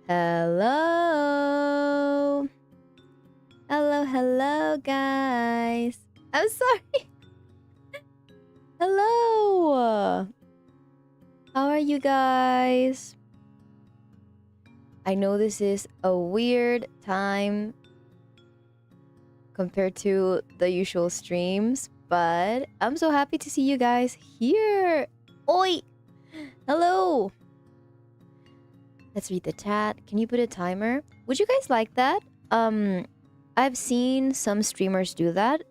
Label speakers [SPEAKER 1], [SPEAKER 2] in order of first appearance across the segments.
[SPEAKER 1] Hello. Hello, guys. I'm sorry. Hello. How are you guys? I know this is a weird time compared to the usual streams, but I'm so happy to see you guys here. Oi. Hello. Let's read the chat. Can you put a timer? Would you guys like that? I've seen some streamers do that.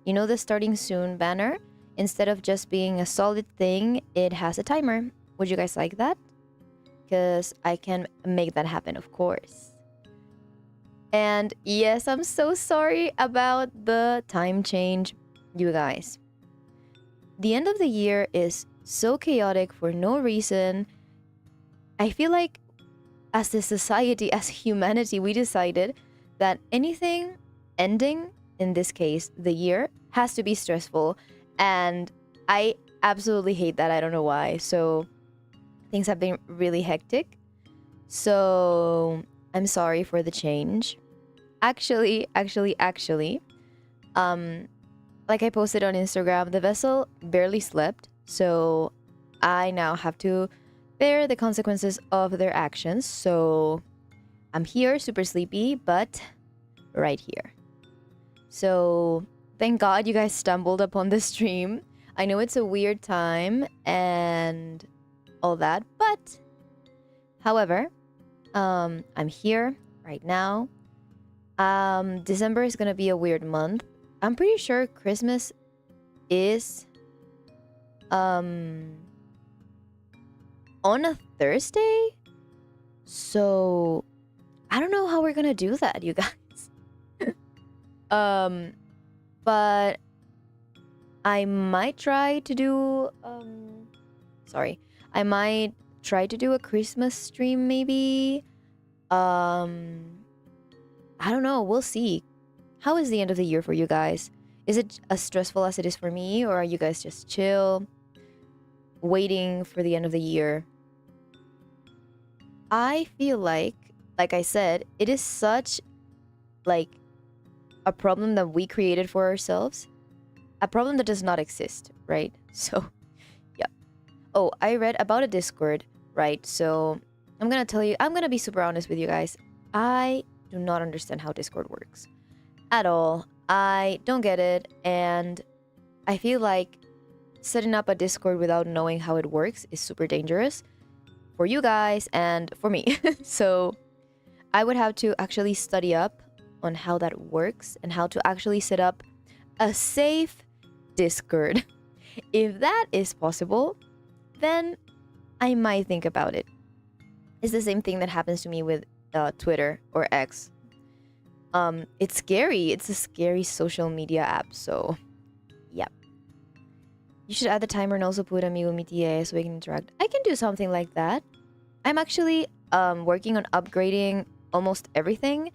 [SPEAKER 1] You know, the starting soon banner? Instead of just being a solid thing, it has a timer. Would you guys like that? Because I can make that happen, of course. And yes, I'm so sorry about the time change, you guys. The end of the year is so chaotic for no reason. I feel like as a society, as humanity, we decided that anything ending, in this case, the year, has to be stressful. And I absolutely hate that. I don't know why. So things have been really hectic. So I'm sorry for the change. Actually, like I posted on Instagram, the vessel barely slept. So I now have to bear the consequences of their actions. So I'm here, super sleepy, but right here. So thank God you guys stumbled upon the stream. I know it's a weird time and all that, but however, I'm here right now. December is gonna be a weird month. I'm pretty sure Christmas is on a Thursday. So I don't know how we're gonna do that, you guys. But I might try to do sorry. I might try to do a Christmas stream maybe. I don't know, we'll see. How is the end of the year for you guys? Is it as stressful as it is for me, or are you guys just chill, waiting for the end of the year? I feel like I said, it is such like a problem that we created for ourselves. A problem that does not exist, right? So, yeah. Oh, I read about a Discord, right? So, I'm gonna tell you, I'm gonna be super honest with you guys. I do not understand how Discord works at all. I don't get it, and I feel like setting up a Discord without knowing how it works is super dangerous for you guys and for me. So I would have to actually study up on how that works and how to actually set up a safe Discord. If that is possible, then I might think about it. It's the same thing that happens to me with Twitter or X. It's scary. It's a scary social media app, so yeah. You should add the timer and also put Amigo MTA so we can interact. I can do something like that. I'm actually working on upgrading almost everything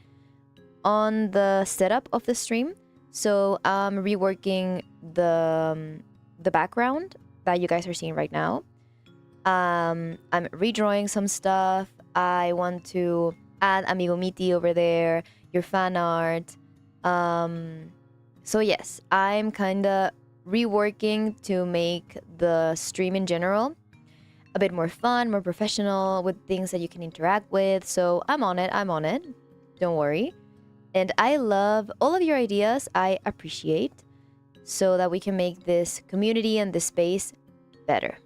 [SPEAKER 1] on the setup of the stream. So I'm reworking the background that you guys are seeing right now. I'm redrawing some stuff. I want to add Amigo Miti over there, your fan art. So yes, I'm kind of reworking to make the stream in general a bit more fun, more professional, with things that you can interact with. So I'm on it. Don't worry. And I love all of your ideas. I appreciate, so that we can make this community and this space better.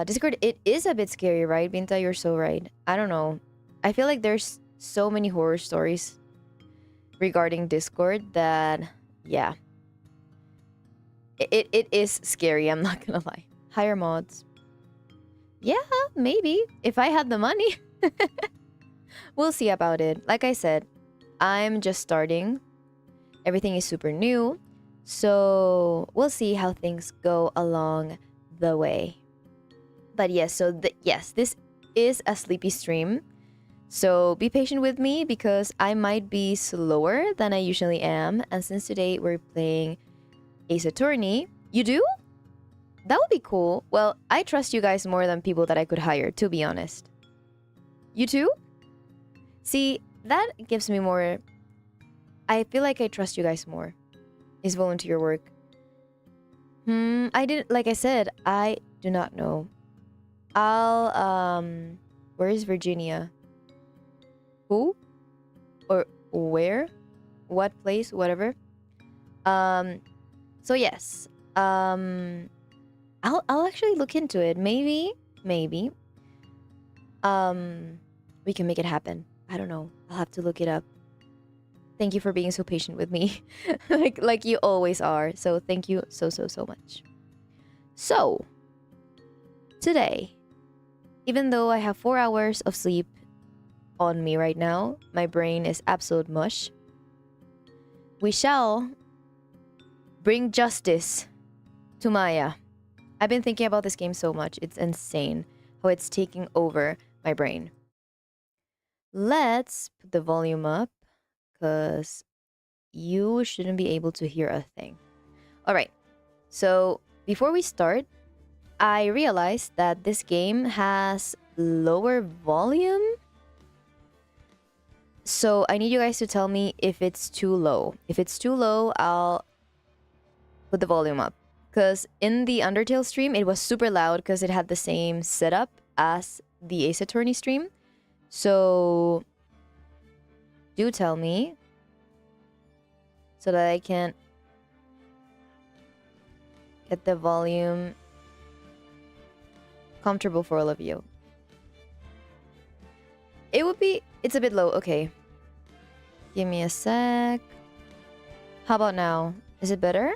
[SPEAKER 1] Discord, it is a bit scary, right? Binta, you're so right. I don't know. I feel like there's so many horror stories regarding Discord that, yeah. It is scary, I'm not gonna lie. Higher mods. Yeah, maybe. If I had the money. We'll see about it. Like I said, I'm just starting. Everything is super new. So we'll see how things go along the way. But yes, yes, this is a sleepy stream. So be patient with me because I might be slower than I usually am. And since today we're playing Ace Attorney, you do? That would be cool. Well, I trust you guys more than people that I could hire, to be honest. You too? See, that gives me more... I feel like I trust you guys more. Is volunteer work. I didn't... Like I said, I do not know. I'll, where is Virginia? Who? Or where? What place? Whatever. So yes. I'll actually look into it. Maybe. We can make it happen. I don't know. I'll have to look it up. Thank you for being so patient with me. like you always are. So thank you so much. So, today, even though I have 4 hours of sleep on me right now, my brain is absolute mush. We shall bring justice to Maya. I've been thinking about this game so much. It's insane how it's taking over my brain. Let's put the volume up because you shouldn't be able to hear a thing. All right. So before we start, I realized that this game has lower volume. So I need you guys to tell me if it's too low. If it's too low, I'll put the volume up. Because in the Undertale stream, it was super loud because it had the same setup as the Ace Attorney stream. So do tell me so that I can get the volume comfortable for all of you. It's a bit low. Okay. Give me a sec. How about now? Is it better?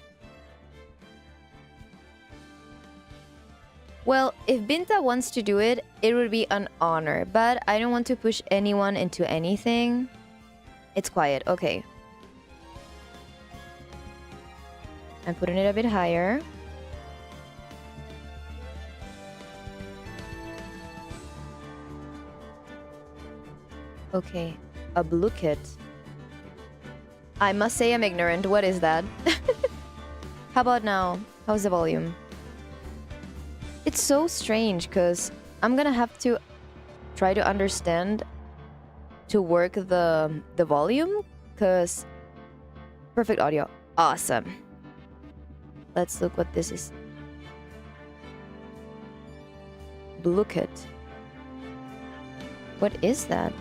[SPEAKER 1] Well, if Binta wants to do it, it would be an honor. But I don't want to push anyone into anything. It's quiet. Okay. I'm putting it a bit higher. Okay. A blue kit. I must say I'm ignorant. What is that? How about now? How's the volume? It's so strange because I'm gonna have to try to understand to work the volume because perfect audio. Awesome. Let's look what this is. Look it. What is that?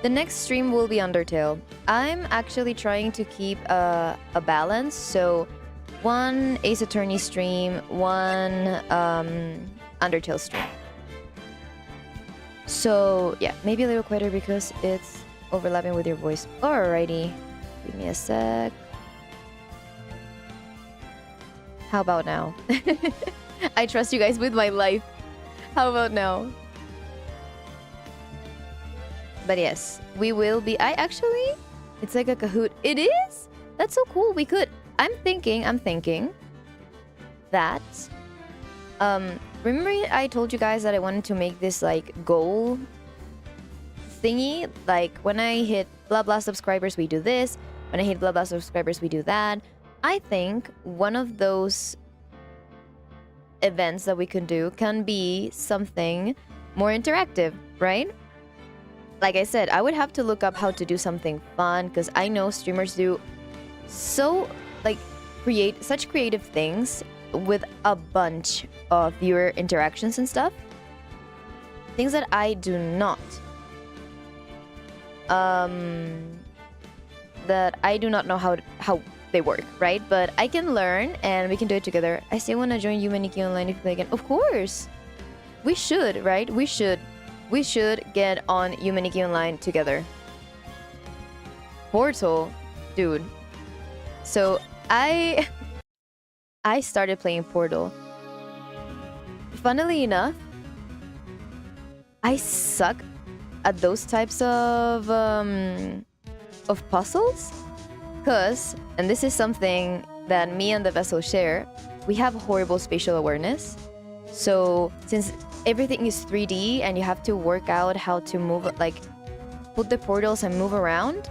[SPEAKER 1] The next stream will be Undertale. I'm actually trying to keep a balance, so one Ace Attorney stream, one Undertale stream. So yeah, maybe a little quieter because it's overlapping with your voice. Alrighty, give me a sec. How about now? I trust you guys with my life. How about now? But yes, we will be... It's like a Kahoot. It is? That's so cool. We could... I'm thinking that... remember I told you guys that I wanted to make this, like, goal thingy? Like, when I hit blah blah subscribers, we do this. When I hit blah blah subscribers, we do that. I think one of those events that we can do can be something more interactive, right? Like I said, I would have to look up how to do something fun because I know streamers do create such creative things with a bunch of viewer interactions and stuff. Things that I do not. That I do not know how they work, right? But I can learn and we can do it together. I still want to join Humaniki Online if we play again. Of course! We should, right? We should get on Humaniki Online together. Portal, dude. So I started playing Portal. Funnily enough, I suck at those types of puzzles. Cause, and this is something that me and the vessel share, we have horrible spatial awareness. So since everything is 3D and you have to work out how to move, like, put the portals and move around,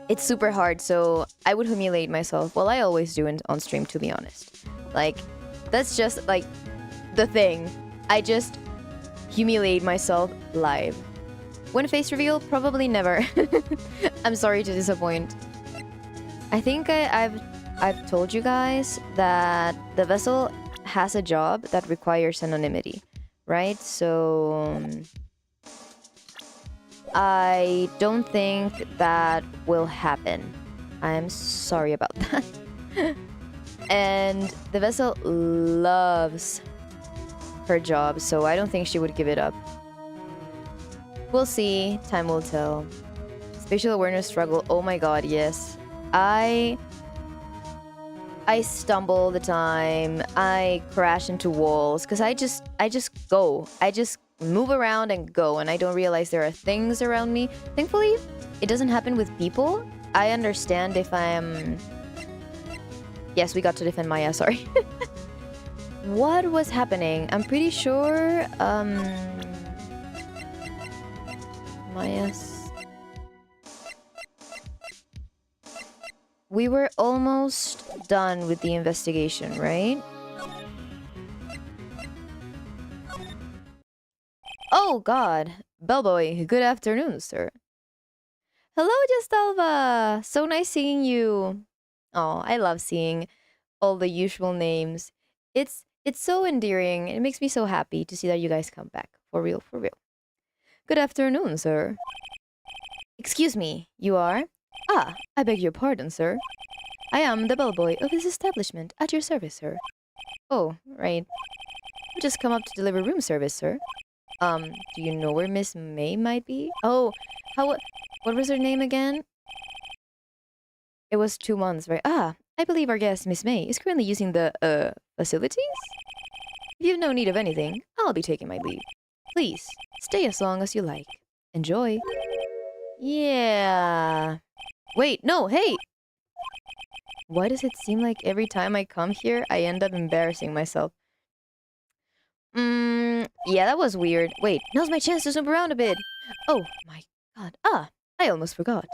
[SPEAKER 1] it's super hard. So I would humiliate myself. Well, I always do on stream, to be honest. Like, that's just, like, the thing. I just humiliate myself live. When face reveal? Probably never. I'm sorry to disappoint. I think I've told you guys that the vessel has a job that requires anonymity, right? So I don't think that will happen. I'm sorry about that. And the vessel loves her job, so I don't think she would give it up. We'll see. Time will tell. Spatial awareness struggle. Oh my god, yes. I stumble all the time. I crash into walls because I just go. I just move around and go, and I don't realize there are things around me. Thankfully, it doesn't happen with people. I understand if I'm... Yes, we got to defend Maya, sorry. What was happening? I'm pretty sure... Maya's... We were almost done with the investigation, right? Oh god! Bellboy, good afternoon, sir. Hello, Justalva! So nice seeing you. Oh, I love seeing all the usual names. It's so endearing. It makes me so happy to see that you guys come back. For real, for real. Good afternoon, sir. Excuse me, you are? Ah, I beg your pardon, sir. I am the bellboy of this establishment, at your service, sir. Oh, right. I just come up to deliver room service, sir. Do you know where Miss May might be? Oh, what was her name again? It was 2 months, right? Ah, I believe our guest, Miss May, is currently using the, facilities? If you've no need of anything, I'll be taking my leave. Please, stay as long as you like. Enjoy. Yeah. Wait, no, hey! Why does it seem like every time I come here, I end up embarrassing myself? Yeah, that was weird. Wait, now's my chance to snoop around a bit. Oh, my god. Ah, I almost forgot.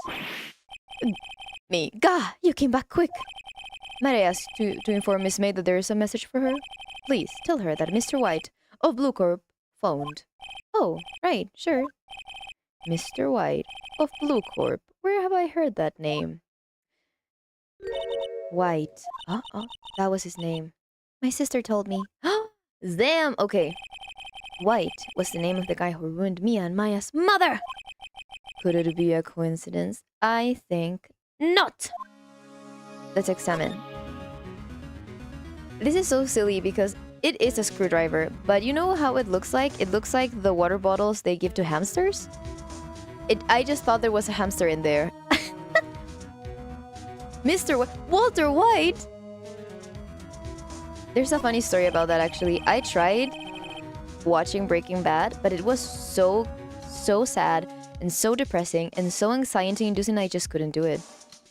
[SPEAKER 1] Me. Gah, you came back quick. Might I ask to inform Miss May that there is a message for her? Please, tell her that Mr. White of Blue Corp phoned. Oh, right, sure. Mr. White of Blue Corp. Where have I heard that name? White. Oh, that was his name. My sister told me. Damn! Okay. White was the name of the guy who ruined Mia and Maya's mother! Could it be a coincidence? I think not! Let's examine. This is so silly because it is a screwdriver, but you know how it looks like? It looks like the water bottles they give to hamsters? I just thought there was a hamster in there. Walter White! There's a funny story about that actually. I tried watching Breaking Bad, but it was so sad and so depressing and so anxiety-inducing I just couldn't do it.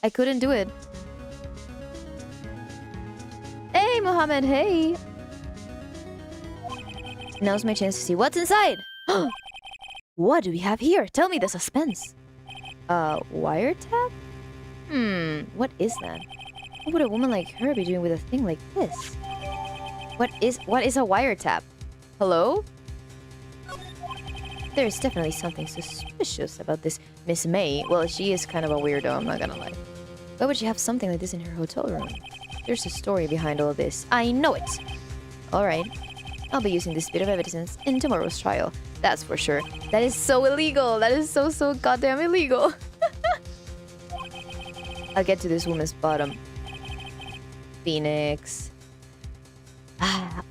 [SPEAKER 1] I couldn't do it. Hey, Mohammed, hey! Now's my chance to see what's inside! What do we have here? Tell me the suspense. Wiretap? What is that? What would a woman like her be doing with a thing like this? What is a wiretap? Hello? There's definitely something suspicious about this Miss May. Well, she is kind of a weirdo, I'm not gonna lie. Why would she have something like this in her hotel room? There's a story behind all this. I know it! Alright. I'll be using this bit of evidence in tomorrow's trial. That's for sure. That is so illegal! That is so goddamn illegal! I'll get to this woman's bottom. Phoenix.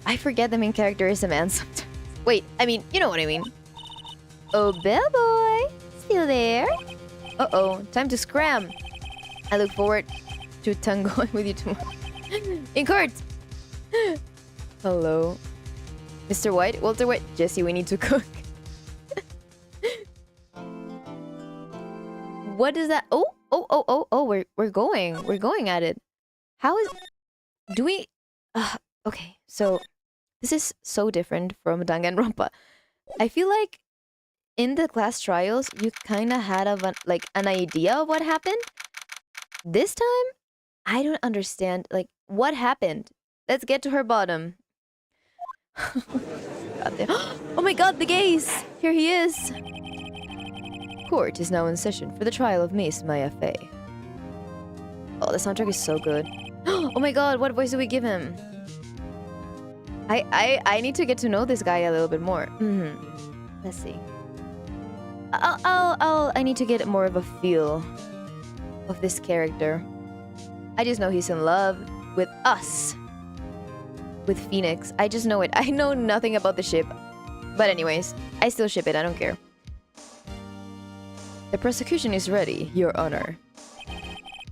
[SPEAKER 1] I forget the main character is a man sometimes. Wait, I mean, you know what I mean. Oh, bellboy! Still there? Uh-oh, time to scram! I look forward to tangoing with you tomorrow. In court! Hello. Mr. White? Walter White? Jesse, we need to cook. What is that? Oh, we're going at it. How is... Do we... okay, so... This is so different from Danganronpa. I feel like in the class trials, you kind of had an idea of what happened. This time, I don't understand, like, what happened? Let's get to her bottom. Oh my god, the gaze! Here he is! Court is now in session for the trial of Miss Maya Fey. Oh, the soundtrack is so good. Oh my god, what voice do we give him? I need to get to know this guy a little bit more. Let's see. I need to get more of a feel of this character. I just know he's in love with us. With Phoenix. I just know it. I know nothing about the ship. But anyways, I still ship it. I don't care. The prosecution is ready, Your Honor.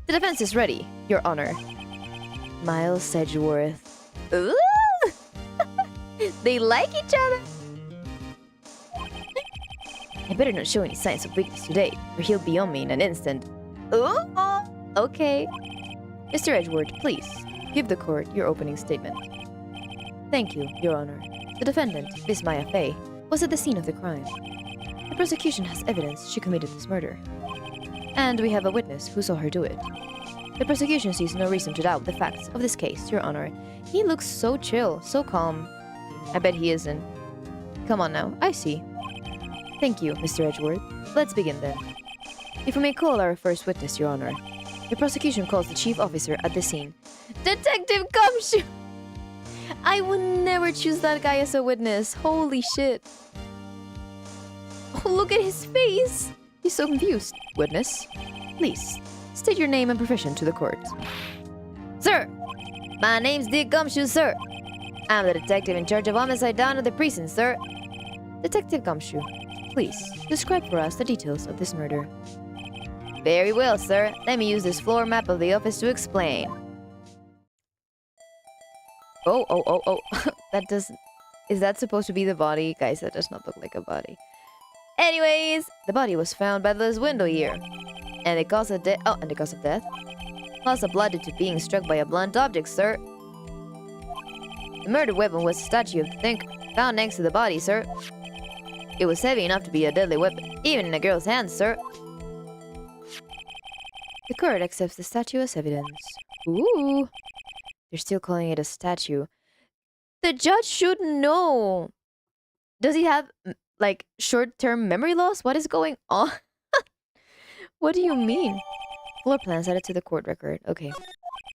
[SPEAKER 1] The defense is ready, Your Honor. Miles Sedgeworth. Ooh! They like each other! I better not show any signs of weakness today, or he'll be on me in an instant. Ooh! Okay. Mr. Edgeworth, please, give the court your opening statement. Thank you, Your Honor. The defendant, Miss Maya Fey, was at the scene of the crime. The prosecution has evidence she committed this murder. And we have a witness who saw her do it. The prosecution sees no reason to doubt the facts of this case, Your Honor. He looks so chill, so calm. I bet he isn't. Come on now, I see. Thank you, Mr. Edgeworth. Let's begin then. If we may call our first witness, Your Honor. The prosecution calls the chief officer at the scene. Detective Gumshoe! I would never choose that guy as a witness. Holy shit. Oh, look at his face! He's so confused. Witness, please, state your name and profession to the court. Sir! My name's Dick Gumshoe, sir. I'm the detective in charge of homicide down at the precinct, sir. Detective Gumshoe, please, describe for us the details of this murder. Very well, sir. Let me use this floor map of the office to explain. Oh. That does... Is that supposed to be the body? Guys, that does not look like a body. Anyways, the body was found by this window here. And the cause of death... Oh, and the cause of death? Loss of blood due to being struck by a blunt object, sir. The murder weapon was a statue of the thinker found next to the body, sir. It was heavy enough to be a deadly weapon, even in a girl's hands, sir. The court accepts the statue as evidence. Ooh. They're still calling it a statue. The judge should know. Does he have, like, short-term memory loss? What is going on? What do you mean? Floor plans added to the court record. Okay.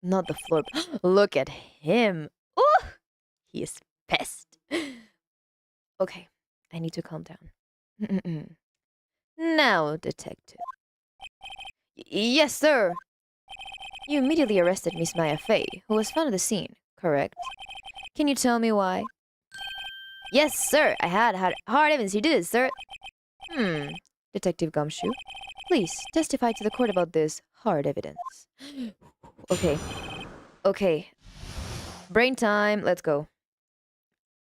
[SPEAKER 1] Not the floor. Look at him. Oh, he is pissed. Okay. I need to calm down. Now, detective. Yes, sir. You immediately arrested Miss Maya Fey, who was found at the scene, correct? Can you tell me why? Yes, sir. I had hard evidence you did it, sir. Detective Gumshoe, please testify to the court about this hard evidence. Okay. Brain time. Let's go.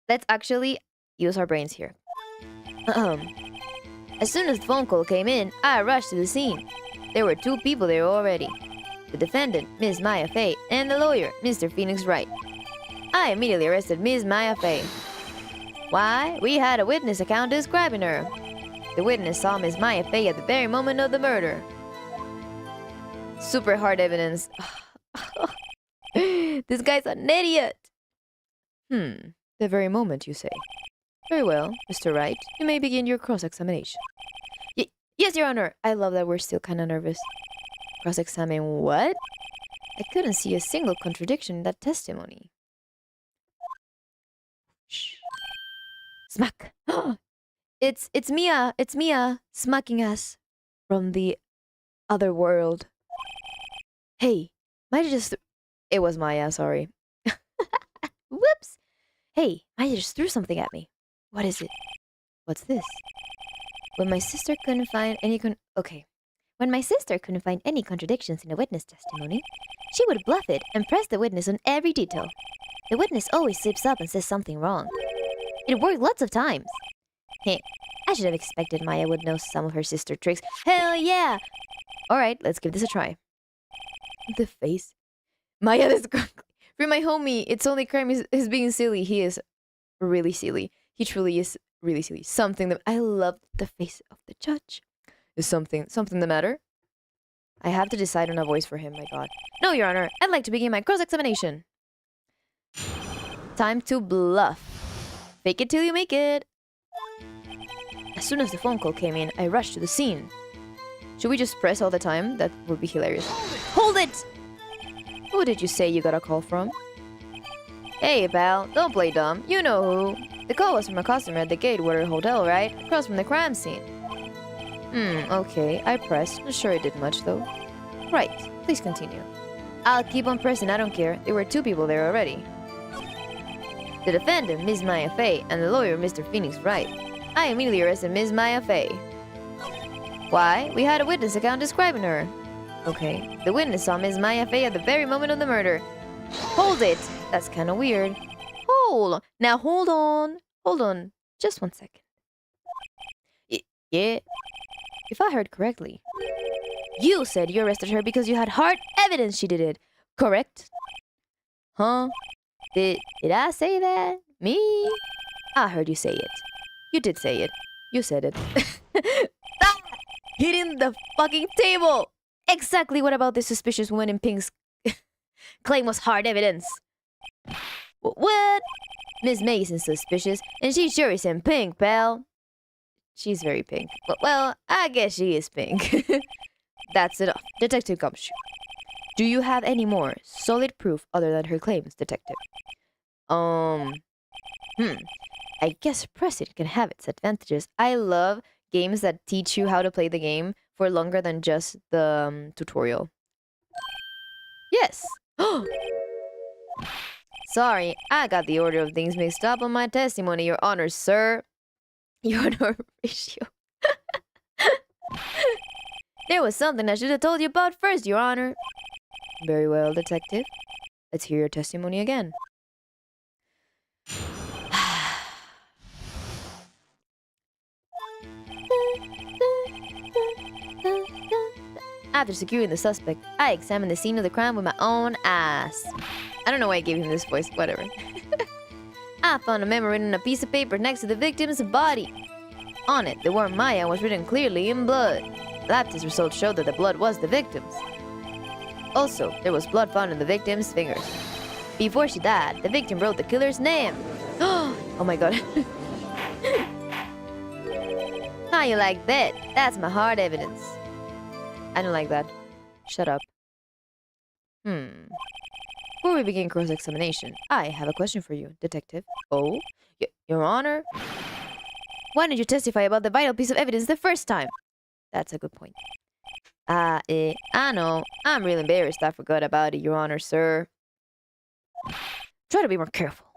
[SPEAKER 1] Let's actually use our brains here. As soon as the phone call came in, I rushed to the scene. There were 2 people there already. The defendant, Miss Maya Fey, and the lawyer, Mr. Phoenix Wright. I immediately arrested Miss Maya Fey. Why? We had a witness account describing her. The witness saw Miss Maya Fey at the very moment of the murder. Super hard evidence. This guy's an idiot. The very moment, you say. Very well, Mr. Wright. You may begin your cross-examination. Yes, Your Honor. I love that we're still kind of nervous. Cross-examine what? I couldn't see a single contradiction in that testimony. Shh. Smack. It's Mia smacking us from the other world. Hey, Maya just... It was Maya, sorry. Whoops. Hey, Maya just threw something at me. What is it? What's this? When my sister couldn't find any When my sister couldn't find any contradictions in a witness testimony, she would bluff it and press the witness on every detail. The witness always slips up and says something wrong. It worked lots of times. Heh, I should have expected Maya would know some of her sister tricks. Hell yeah! Alright, let's give this a try. The face. Maya is for my homie, it's only crime is being silly. He is really silly. He truly is really silly. Something that I love the face of the judge. Is something the matter? I have to decide on a voice for him, my god. No, Your Honor, I'd like to begin my cross-examination. Time to bluff. Fake it till you make it. As soon as the phone call came in, I rushed to the scene. Should we just press all the time? That would be hilarious. Hold it! Who did you say you got a call from? Hey, pal, don't play dumb. You know who. The call was from a customer at the Gatewater Hotel, right? Across from the crime scene. Okay. I pressed. Not sure it did much, though. Right. Please continue. I'll keep on pressing, I don't care. There were 2 people there already. The defendant, Miss Maya Fey, and the lawyer, Mr. Phoenix Wright. I immediately arrested Miss Maya Fey. Why? We had a witness account describing her. Okay. The witness saw Miss Maya Fey at the very moment of the murder. Hold it! That's kind of weird. Hold on. Just 1 second. Yeah. If I heard correctly, you said you arrested her because you had hard evidence she did it, correct? Huh? Did I say that? Me? I heard you say it. You did say it. You said it. Ah! Hitting the fucking table! Exactly what about this suspicious woman in pink's claim was hard evidence? What? Miss Mason's suspicious, and she sure is in pink, pal. She's very pink. Well, I guess she is pink. That's enough. Detective Gumshoe. Do you have any more solid proof other than her claims, detective? I guess pressing can have its advantages. I love games that teach you how to play the game for longer than just the tutorial. Yes. Sorry, I got the order of things mixed up on my testimony, Your Honor, sir. Your Honor ratio. There was something I should have told you about first, Your Honor. Very well, detective. Let's hear your testimony again. After securing the suspect, I examined the scene of the crime with my own ass. I don't know why I gave him this voice, whatever. I found a memo written on a piece of paper next to the victim's body. On it, the word Maya was written clearly in blood. Lab test results showed that the blood was the victim's. Also, there was blood found on the victim's fingers. Before she died, the victim wrote the killer's name. Oh my god. How you like that? That's my hard evidence. I don't like that. Shut up. Before we begin cross-examination, I have a question for you, detective. Oh? Your Honor? Why didn't you testify about the vital piece of evidence the first time? That's a good point. I know. I'm really embarrassed I forgot about it, Your Honor, sir. Try to be more careful.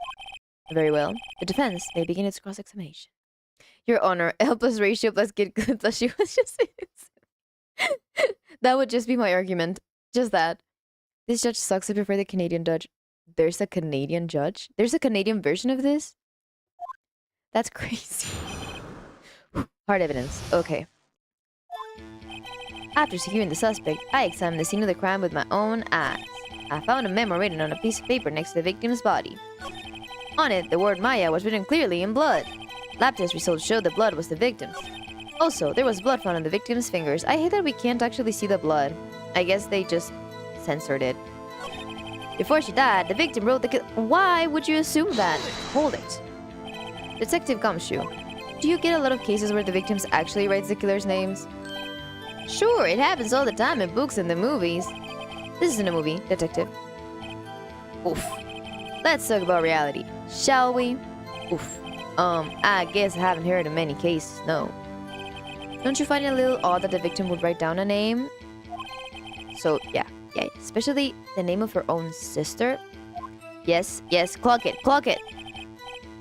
[SPEAKER 1] Very well. The defense may begin its cross-examination. Your Honor, L plus ratio plus kid plus she was just... That would just be my argument. Just that. This judge sucks. I prefer the Canadian judge. There's a Canadian judge? There's a Canadian version of this? That's crazy. Hard evidence. Okay. After securing the suspect, I examined the scene of the crime with my own eyes. I found a memo written on a piece of paper next to the victim's body. On it, the word Maya was written clearly in blood. Lab test results showed the blood was the victim's. Also, there was blood found on the victim's fingers. I hate that we can't actually see the blood. I guess they just censored it. Before she died, the victim wrote the Why would you assume that? Hold it. Detective Gumshoe, do you get a lot of cases where the victims actually writes the killer's names? Sure, it happens all the time in books and the movies. This isn't a movie, detective. Oof. Let's talk about reality, shall we? Oof. I guess I haven't heard of many cases, no. Don't you find it a little odd that the victim would write down a name? So, yeah, especially the name of her own sister. Yes, clock it.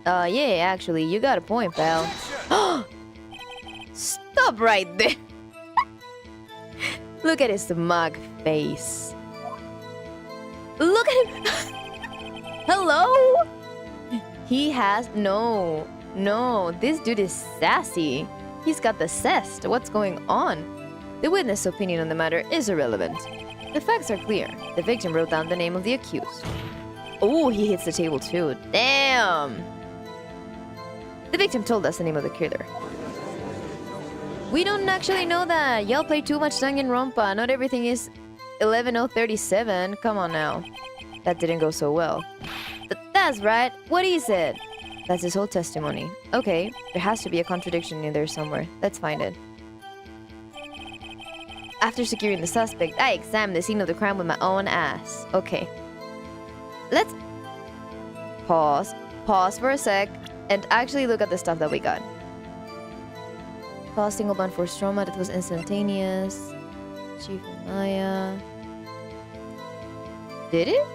[SPEAKER 1] Yeah, actually, you got a point, pal. Stop right there. Look at his smug face. Look at him. Hello? He has... No, this dude is sassy. He's got the zest. What's going on? The witness' opinion on the matter is irrelevant. The facts are clear. The victim wrote down the name of the accused. Oh, he hits the table too. Damn! The victim told us the name of the killer. We don't actually know that. Y'all play too much Danganronpa. Not everything is 11037. Come on now. That didn't go so well. That's right. What he said. That's his whole testimony. Okay, there has to be a contradiction in there somewhere. Let's find it. After securing the suspect, I examined the scene of the crime with my own ass. Okay. Let's pause for a sec and actually look at the stuff that we got. Pause single bond force trauma that was instantaneous. Chief and Maya. Did it?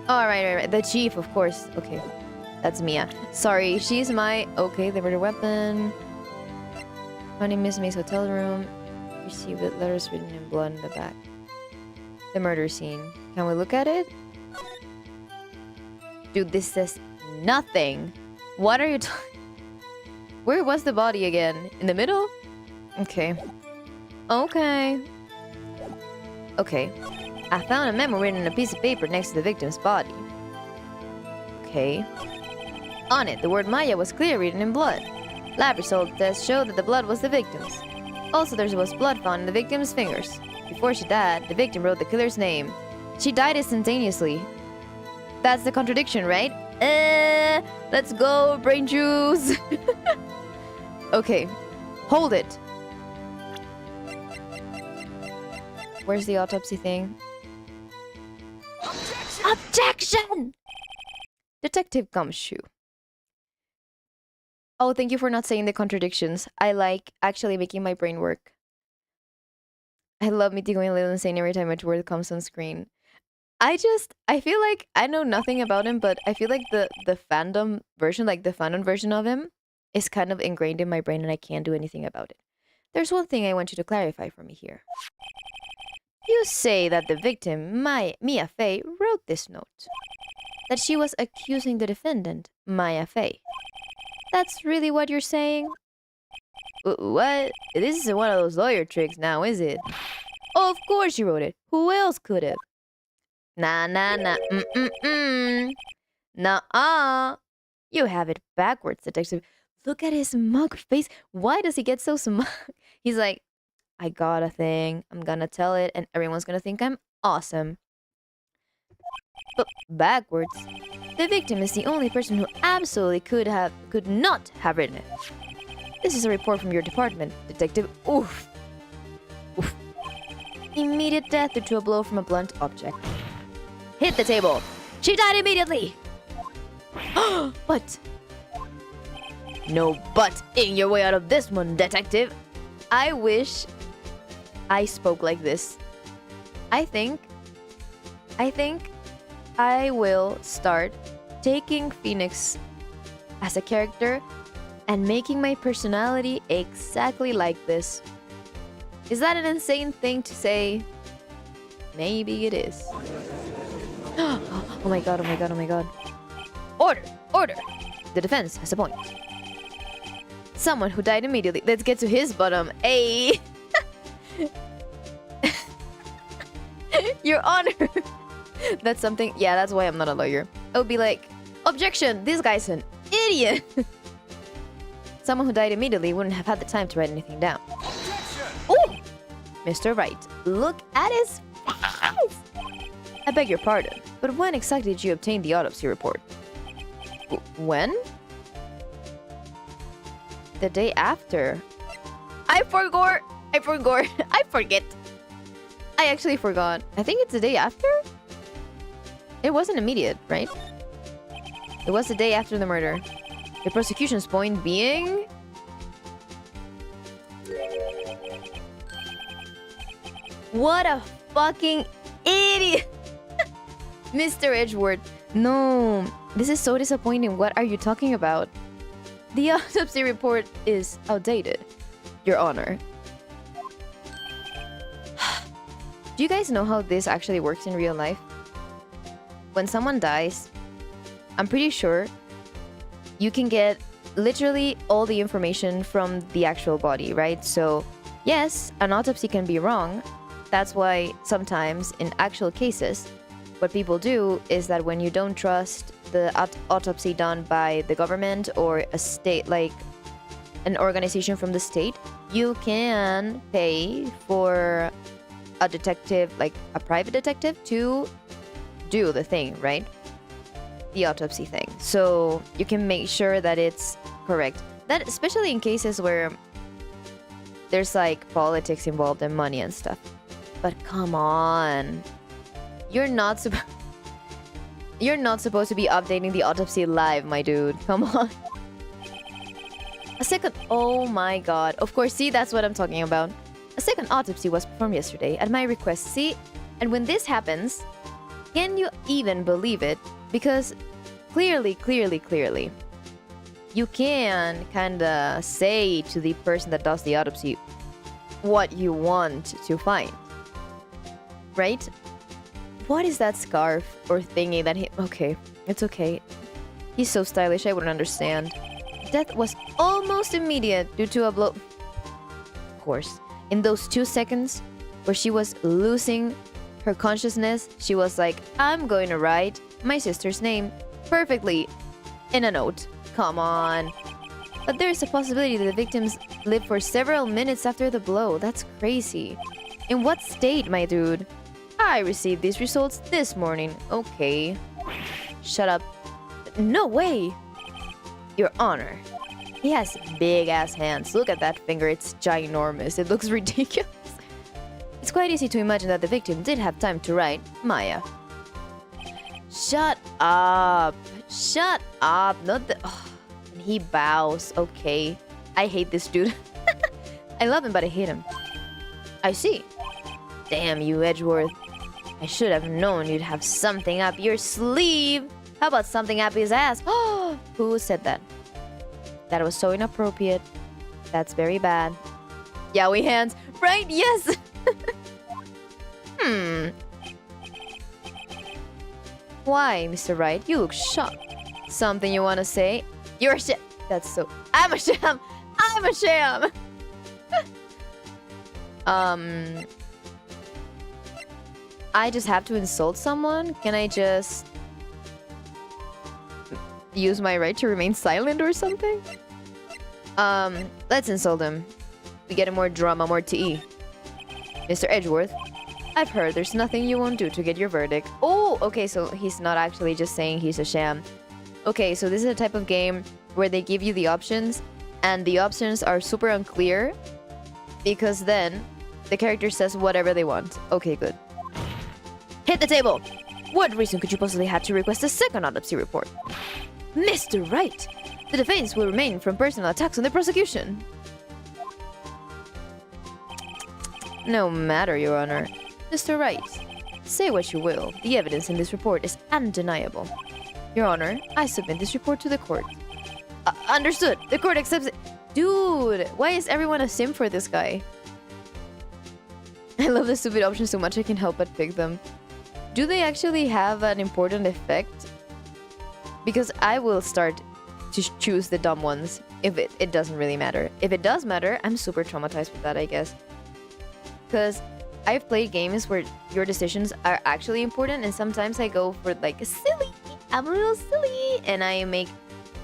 [SPEAKER 1] Oh, right. The chief, of course. Okay. That's Mia. Sorry, she's my... Okay, the murder weapon. Finding Miss May's hotel room. Received letters written in blood in the back. The murder scene. Can we look at it? Dude, this says nothing. What are you talking... Where was the body again? In the middle? Okay. Okay. I found a memo written on a piece of paper next to the victim's body. Okay. On it, the word Maya was clearly written in blood. Lab result tests showed that the blood was the victim's. Also, there was blood found in the victim's fingers. Before she died, the victim wrote the killer's name. She died instantaneously. That's the contradiction, right? Let's go, brain juice. Okay, hold it. Where's the autopsy thing? Objection! Detective Gumshoe. Oh, thank you for not saying the contradictions. I like actually making my brain work. I love me going a little insane every time a word comes on screen. I feel like I know nothing about him, but I feel like the fandom version, like the fandom version of him, is kind of ingrained in my brain and I can't do anything about it. There's one thing I want you to clarify for me here. You say that the victim, Mia Fey, wrote this note. That she was accusing the defendant, Maya Fey. That's really what you're saying? What? This isn't one of those lawyer tricks now, is it? Oh, of course you wrote it. Who else could have? Nah, nah, nah. Mm-mm-mm. Nah-uh. You have it backwards, detective. Look at his mug face. Why does he get so smug? He's like, I got a thing. I'm gonna tell it, and everyone's gonna think I'm awesome. But backwards. The victim is the only person who absolutely could not have written it. This is a report from your department, detective. Oof. Oof. Immediate death due to a blow from a blunt object. Hit the table. She died immediately. But no but-ing your way out of this one, detective. I wish I spoke like this. I think I will start taking Phoenix as a character and making my personality exactly like this. Is that an insane thing to say? Maybe it is. Oh my god, oh my god, oh my god. Order! Order! The defense has a point. Someone who died immediately. Let's get to his bottom. Hey! Your Honor! That's something... Yeah, that's why I'm not a lawyer. I would be like, objection! This guy's an idiot! Someone who died immediately wouldn't have had the time to write anything down. Oh! Mr. Wright, look at his face! I beg your pardon, but when exactly did you obtain the autopsy report? When? The day after. I forgot. I forget. I actually forgot. I think it's the day after? It wasn't immediate, right? It was the day after the murder. The prosecution's point being... What a fucking idiot! Mr. Edgeworth. No, this is so disappointing. What are you talking about? The autopsy report is outdated, Your Honor. Do you guys know how this actually works in real life? When someone dies, I'm pretty sure you can get literally all the information from the actual body, right? So, yes, an autopsy can be wrong. That's why sometimes in actual cases, what people do is that when you don't trust the autopsy done by the government or a state, like an organization from the state, you can pay for a detective, like a private detective, to do the thing, right? The autopsy thing. So you can make sure that it's correct. That especially in cases where there's like politics involved and money and stuff. But come on. You're not supposed to be updating the autopsy live, my dude. Come on. A second... Oh my god. Of course, see, that's what I'm talking about. A second autopsy was performed yesterday at my request. See? And when this happens, can you even believe it? Because clearly, you can kinda say to the person that does the autopsy what you want to find. Right? What is that scarf or thingy that he... Okay, it's okay. He's so stylish, I wouldn't understand. Death was almost immediate due to a blow... Of course. In those 2 seconds where she was losing her consciousness, she was like, I'm going to write my sister's name perfectly in a note. Come on. But there's a possibility that the victims lived for several minutes after the blow. That's crazy. In what state, my dude? I received these results this morning. Okay. Shut up. No way! Your Honor. He has big-ass hands. Look at that finger. It's ginormous. It looks ridiculous. It's quite easy to imagine that the victim did have time to write Maya. Shut up. Shut up. Not the... Oh. And he bows. Okay. I hate this dude. I love him, but I hate him. I see. Damn you, Edgeworth. I should have known you'd have something up your sleeve. How about something up his ass? Oh, who said that? That was so inappropriate. That's very bad. Yowie hands. Right? Yes. Why, Mr. Wright? You look shocked. Something you want to say? You're a sham. That's so... I'm a sham. I'm a sham. I just have to insult someone? Can I just use my right to remain silent or something? Let's insult him. We get more drama, more tea. Mr. Edgeworth, I've heard there's nothing you won't do to get your verdict. Oh, okay, so he's not actually just saying he's a sham. Okay, so this is a type of game where they give you the options, and the options are super unclear, because then the character says whatever they want. Okay, good. Hit the table! What reason could you possibly have to request a second autopsy report? Mr. Wright, the defense will remain from personal attacks on the prosecution. No matter, Your Honor. Mr. Wright, say what you will. The evidence in this report is undeniable. Your Honor, I submit this report to the court. Understood. The court accepts it. Dude, why is everyone a sim for this guy? I love the stupid options so much I can help but pick them. Do they actually have an important effect? Because I will start to choose the dumb ones if it doesn't really matter. If it does matter, I'm super traumatized with that, I guess. Because I've played games where your decisions are actually important, and sometimes I go for like I'm a little silly, and I make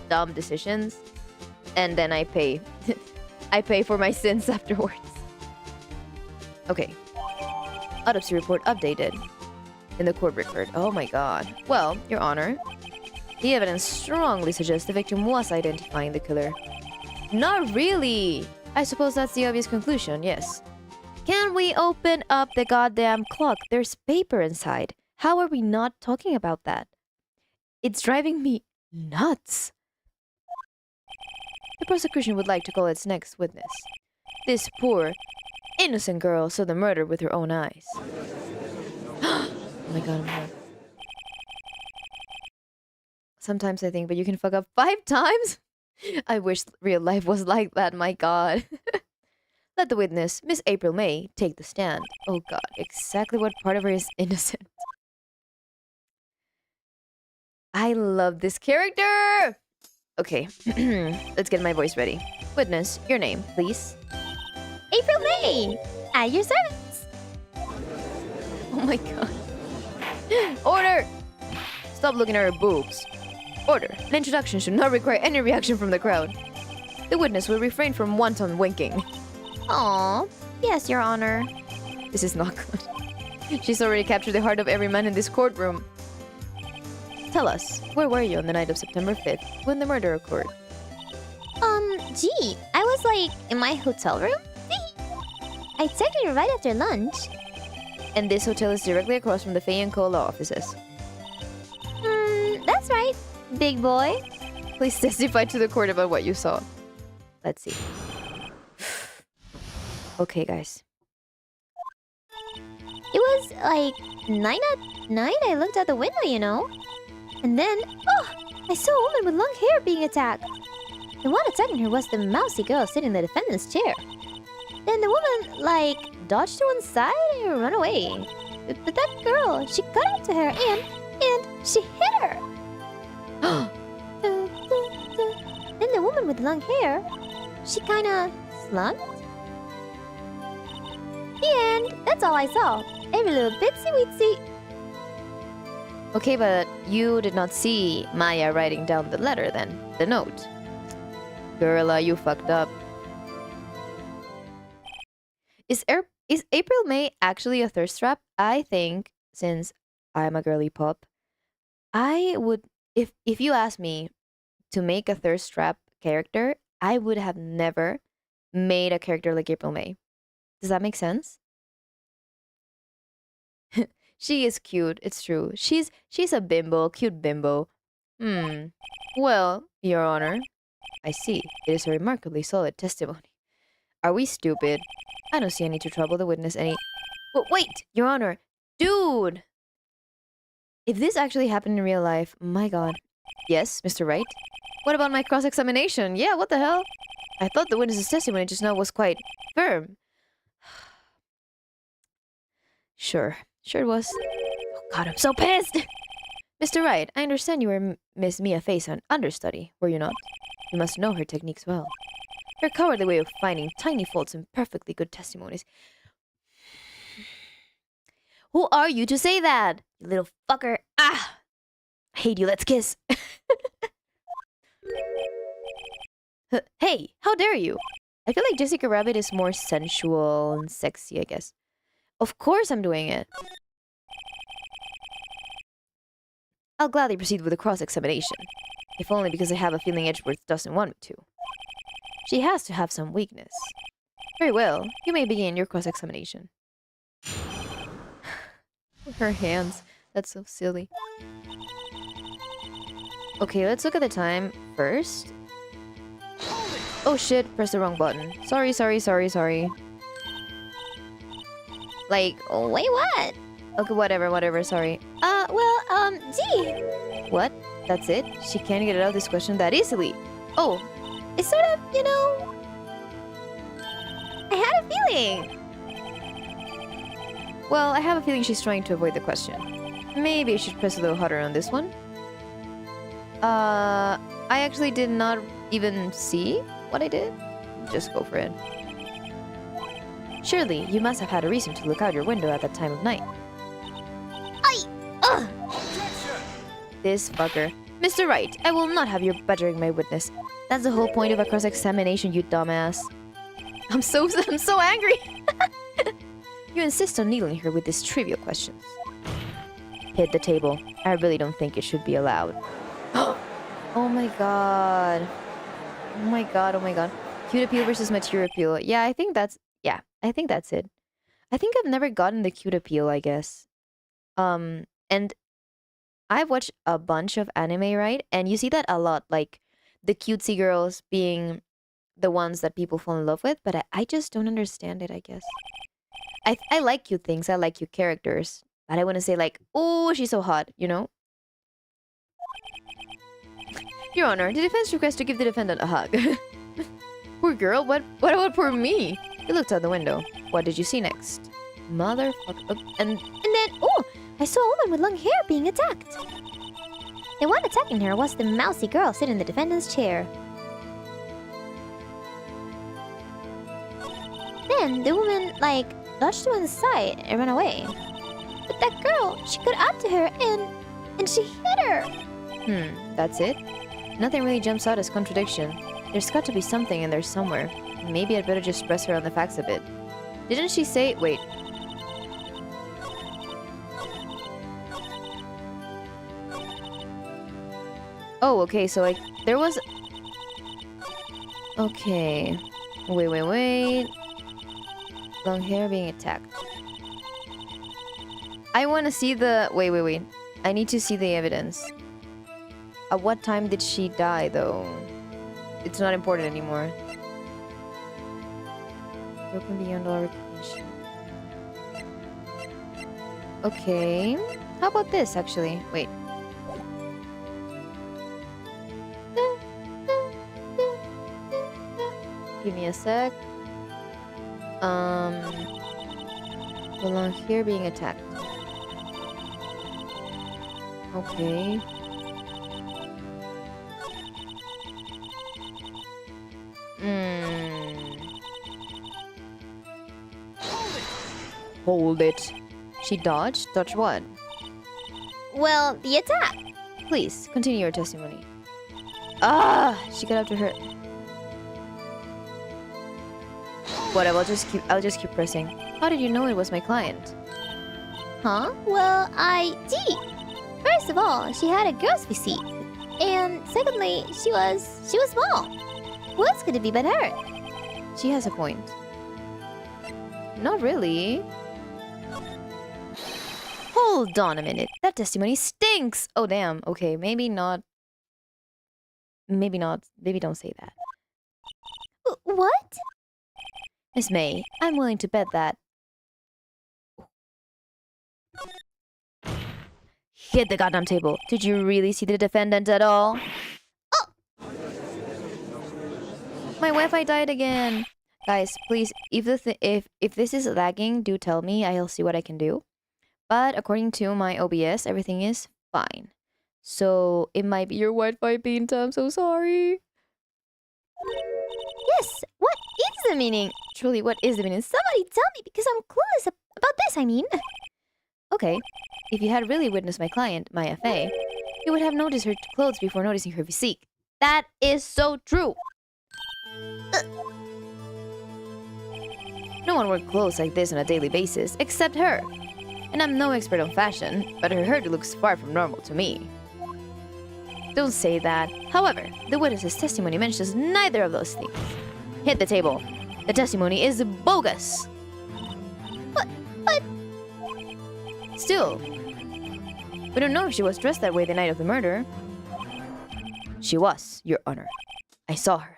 [SPEAKER 1] dumb decisions, and then I pay. I pay for my sins afterwards. Okay. Autopsy report updated in the court record. Oh my god. Well, Your Honor, the evidence strongly suggests the victim was identifying the killer. Not really! I suppose that's the obvious conclusion, yes. Can we open up the goddamn clock? There's paper inside. How are we not talking about that? It's driving me nuts. The prosecution would like to call its next witness. This poor, innocent girl saw the murder with her own eyes. Oh my god, I'm hurt. Sometimes I think, but you can fuck up 5 times? I wish real life was like that, my god. Let the witness, Miss April May, take the stand. Oh god, exactly what part of her is innocent? I love this character! Okay, let's get my voice ready. Witness, your name, please.
[SPEAKER 2] April May! At your service!
[SPEAKER 1] Oh my god. Order! Stop looking at her boobs. Order. An introduction should not require any reaction from the crowd. The witness will refrain from wanton winking.
[SPEAKER 2] Aww. Yes, Your Honor.
[SPEAKER 1] This is not good. She's already captured the heart of every man in this courtroom. Tell us, where were you on the night of September 5th when the murder occurred?
[SPEAKER 2] Gee, I was like in my hotel room? I checked in right after lunch.
[SPEAKER 1] And this hotel is directly across from the Fay & Co. law offices.
[SPEAKER 2] That's right, big boy.
[SPEAKER 1] Please testify to the court about what you saw. Let's see. Okay, guys.
[SPEAKER 2] It was like 9 at night. I looked out the window, you know. And then, I saw a woman with long hair being attacked. The one attacking her was the mousy girl sitting in the defendant's chair. Then the woman, like, dodged to one side and ran away. But that girl, she got up to her and she hit her. Then the woman with long hair, she kinda slumped. The end. That's all I saw. Every little bitsy weetsy.
[SPEAKER 1] Okay, but you did not see Maya writing down the letter then, the note. Girl, you fucked up. Is April May actually a thirst trap? I think, since I'm a girly pop, I would, if you ask me to make a thirst trap character, I would have never made a character like April May. Does that make sense? She is cute, it's true. She's a bimbo, cute bimbo. Well, Your Honor, I see. It is a remarkably solid testimony. Are we stupid? I don't see any to trouble the witness any... But wait, Your Honor! Dude! If this actually happened in real life, my god. Yes, Mr. Wright? What about my cross-examination? Yeah, what the hell? I thought the witness's testimony just now was quite firm. Sure it was. Oh god, I'm so pissed! Mr. Wright, I understand you were Miss Mia Face an understudy, were you not? You must know her techniques well. Her cowardly way of finding tiny faults in perfectly good testimonies. Who are you to say that? You little fucker. Ah! I hate you. Let's kiss. Hey, how dare you? I feel like Jessica Rabbit is more sensual and sexy, I guess. Of course I'm doing it. I'll gladly proceed with the cross-examination. If only because I have a feeling Edgeworth doesn't want me to. She has to have some weakness. Very well, you may begin your cross-examination. Her hands. That's so silly. Okay, let's look at the time first. Oh shit, press the wrong button. Sorry. Like,
[SPEAKER 2] Oh, wait, what?
[SPEAKER 1] okay, whatever, sorry.
[SPEAKER 2] D.
[SPEAKER 1] What? That's it? She can't get out of this question that easily. Oh,
[SPEAKER 2] It's sort of, I had a feeling.
[SPEAKER 1] well, I have a feeling she's trying to avoid the question. Maybe I should press a little harder on this one. I actually did not even see what I did. Just go for it. Surely, you must have had a reason to look out your window at that time of night.
[SPEAKER 2] Ugh.
[SPEAKER 1] This fucker. Mr. Wright, I will not have you badgering my witness. That's the whole point of a cross-examination, you dumbass. I'm so angry. You insist on needling her with these trivial questions. Hit the table. I really don't think it should be allowed. Oh my god. Oh my god. Cute appeal versus mature appeal. Yeah, I think that's it. I think I've never gotten the cute appeal, I guess. And I've watched a bunch of anime, right? And you see that a lot, like the cutesy girls being the ones that people fall in love with, but I just don't understand it, I guess. I like cute things, I like cute characters, but I wouldn't say like, oh, she's so hot, you know? Your Honor, the defense requests to give the defendant a hug. Poor girl, what about poor me? You looked out the window. What did you see next? Motherfucker. And
[SPEAKER 2] then, I saw a woman with long hair being attacked. The one attacking her was the mousy girl sitting in the defendant's chair. Then the woman, dodged to one side and ran away. But that girl, she got up to her and she hit her.
[SPEAKER 1] That's it? Nothing really jumps out as contradiction. There's got to be something in there somewhere. Maybe I'd better just press her on the facts a bit. Didn't she say... Wait. Oh, okay, so there was... Okay. Wait. Long hair being attacked. I want to see the... Wait. I need to see the evidence. At what time did she die, though? It's not important anymore. Broken beyond all recognition. Okay. How about this, actually? Wait. Give me a sec. Belong here being attacked. Okay. Hold it. She dodged? Dodge what?
[SPEAKER 2] Well, the attack.
[SPEAKER 1] Please, continue your testimony. Ah! She got after her. Whatever, I'll just keep pressing. How did you know it was my client?
[SPEAKER 2] Huh? Well, First of all, she had a girl's physique. And secondly, she was small. Who else could it be but her?
[SPEAKER 1] She has a point. Not really. Hold on a minute. That testimony stinks! Oh, damn. Okay, maybe not. Maybe not. Maybe don't say that.
[SPEAKER 2] What?
[SPEAKER 1] Miss May, I'm willing to bet that... Hit the goddamn table. Did you really see the defendant at all?
[SPEAKER 2] Oh!
[SPEAKER 1] My Wi-Fi died again. Guys, please, if this is lagging, do tell me. I'll see what I can do. But according to my OBS, everything is fine. So it might be your Wi-Fi, Pinta. I'm so sorry.
[SPEAKER 2] Yes, what is the meaning?
[SPEAKER 1] Truly, what is the meaning?
[SPEAKER 2] Somebody tell me because I'm clueless about this, I mean.
[SPEAKER 1] Okay, if you had really witnessed my client, Maya Fey, you would have noticed her clothes before noticing her physique. That is so true! No one wore clothes like this on a daily basis, except her. And I'm no expert on fashion, but her hairdo looks far from normal to me. Don't say that. However, the witness's testimony mentions neither of those things. Hit the table. The testimony is bogus.
[SPEAKER 2] But...
[SPEAKER 1] Still, we don't know if she was dressed that way the night of the murder. She was, Your Honor. I saw her.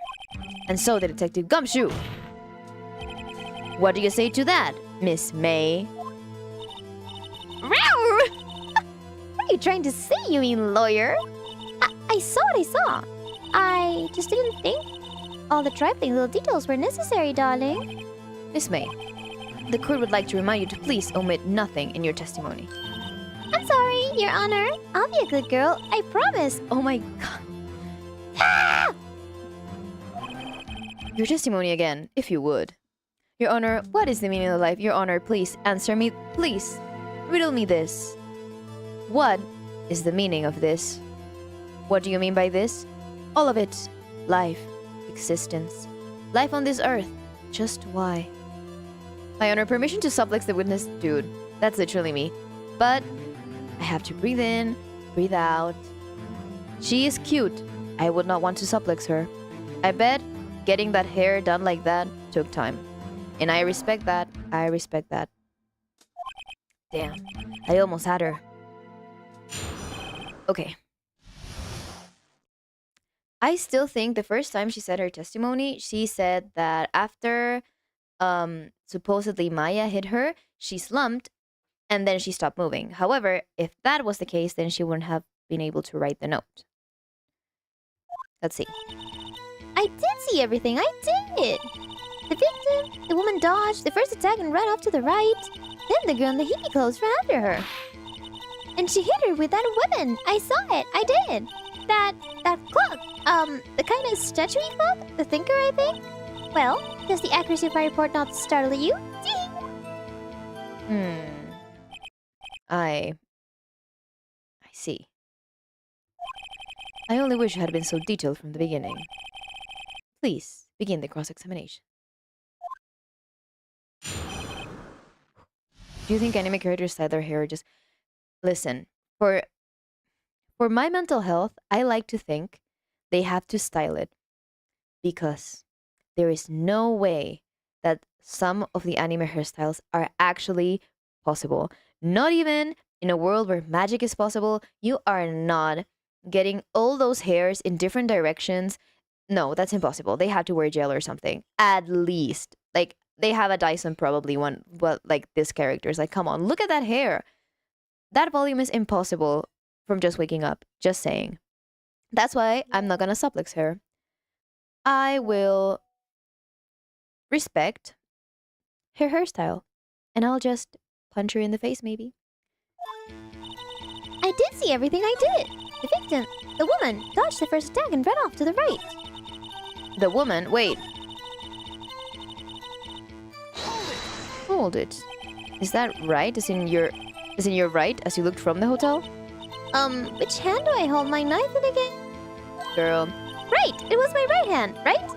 [SPEAKER 1] And so did Detective Gumshoe. What do you say to that, Miss May?
[SPEAKER 2] What are you trying to say, you mean lawyer? I saw what I saw. I just didn't think all the trifling little details were necessary, darling.
[SPEAKER 1] Miss May, the court would like to remind you to please omit nothing in your testimony.
[SPEAKER 2] I'm sorry, Your Honor. I'll be a good girl, I promise.
[SPEAKER 1] Oh my god. Your testimony again, if you would. Your Honor, what is the meaning of life? Your Honor, please answer me. Please, riddle me this. What is the meaning of this? What do you mean by this? All of it. Life, existence, life on this earth. Just why? My Honor, permission to suplex the witness. Dude, that's literally me. But I have to breathe in, breathe out. She is cute. I would not want to suplex her. I bet getting that hair done like that took time. And I respect that. I respect that. Damn. I almost had her. Okay. I still think the first time she said her testimony, she said that after supposedly Maya hit her, she slumped and then she stopped moving. However, if that was the case, then she wouldn't have been able to write the note. Let's see.
[SPEAKER 2] I did see everything, I did! The victim, the woman dodged the first attack and ran off to the right. Then the girl in the hippie clothes ran after her. And she hit her with that weapon. I saw it, I did. That clock, the kind of statuey clock? The thinker, I think? Well, does the accuracy of my report not startle you?
[SPEAKER 1] I see. I only wish it had been so detailed from the beginning. Please, begin the cross-examination. Do you think anime characters style their hair just... Listen, for my mental health, I like to think they have to style it. Because there is no way that some of the anime hairstyles are actually possible. Not even in a world where magic is possible, you are not getting all those hairs in different directions. No, that's impossible. They have to wear gel or something. At least. Like, they have a Dyson probably one, but like this character's like, come on, look at that hair. That volume is impossible from just waking up. Just saying. That's why I'm not gonna suplex her. I will respect her hairstyle. And I'll just punch her in the face, maybe.
[SPEAKER 2] I did see everything, I did. The victim, the woman, dodged the first attack and ran off to the right.
[SPEAKER 1] The woman? Wait. Hold it. Is that right? As in your right as you looked from the hotel?
[SPEAKER 2] Which hand do I hold my knife in again?
[SPEAKER 1] Girl.
[SPEAKER 2] Right! It was my right hand, right?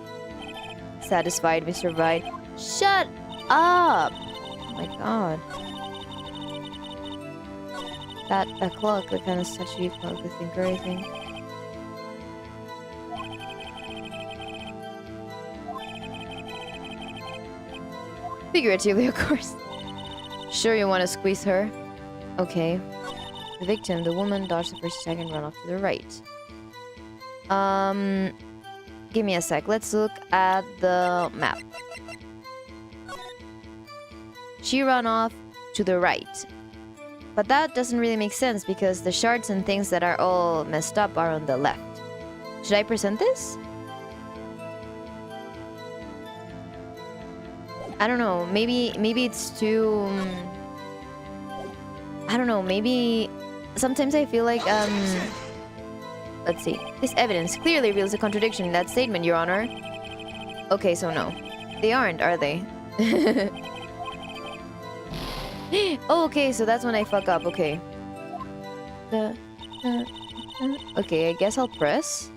[SPEAKER 1] Satisfied, Mr. Right. Shut up! Oh my god. That clock, the kind of statue clock, the thinker, I think. Figuratively, of course. Sure you want to squeeze her? Okay. The victim, the woman, dodged the first attack and ran off to the right. Give me a sec. Let's look at the map. She ran off to the right. But that doesn't really make sense because the shards and things that are all messed up are on the left. Should I present this? I don't know. Maybe it's too... I don't know. Maybe... Sometimes I feel like, Let's see. This evidence clearly reveals a contradiction in that statement, Your Honor. Okay, so no. They aren't, are they? Oh, okay, so that's when I fuck up. Okay. Okay, I guess I'll press.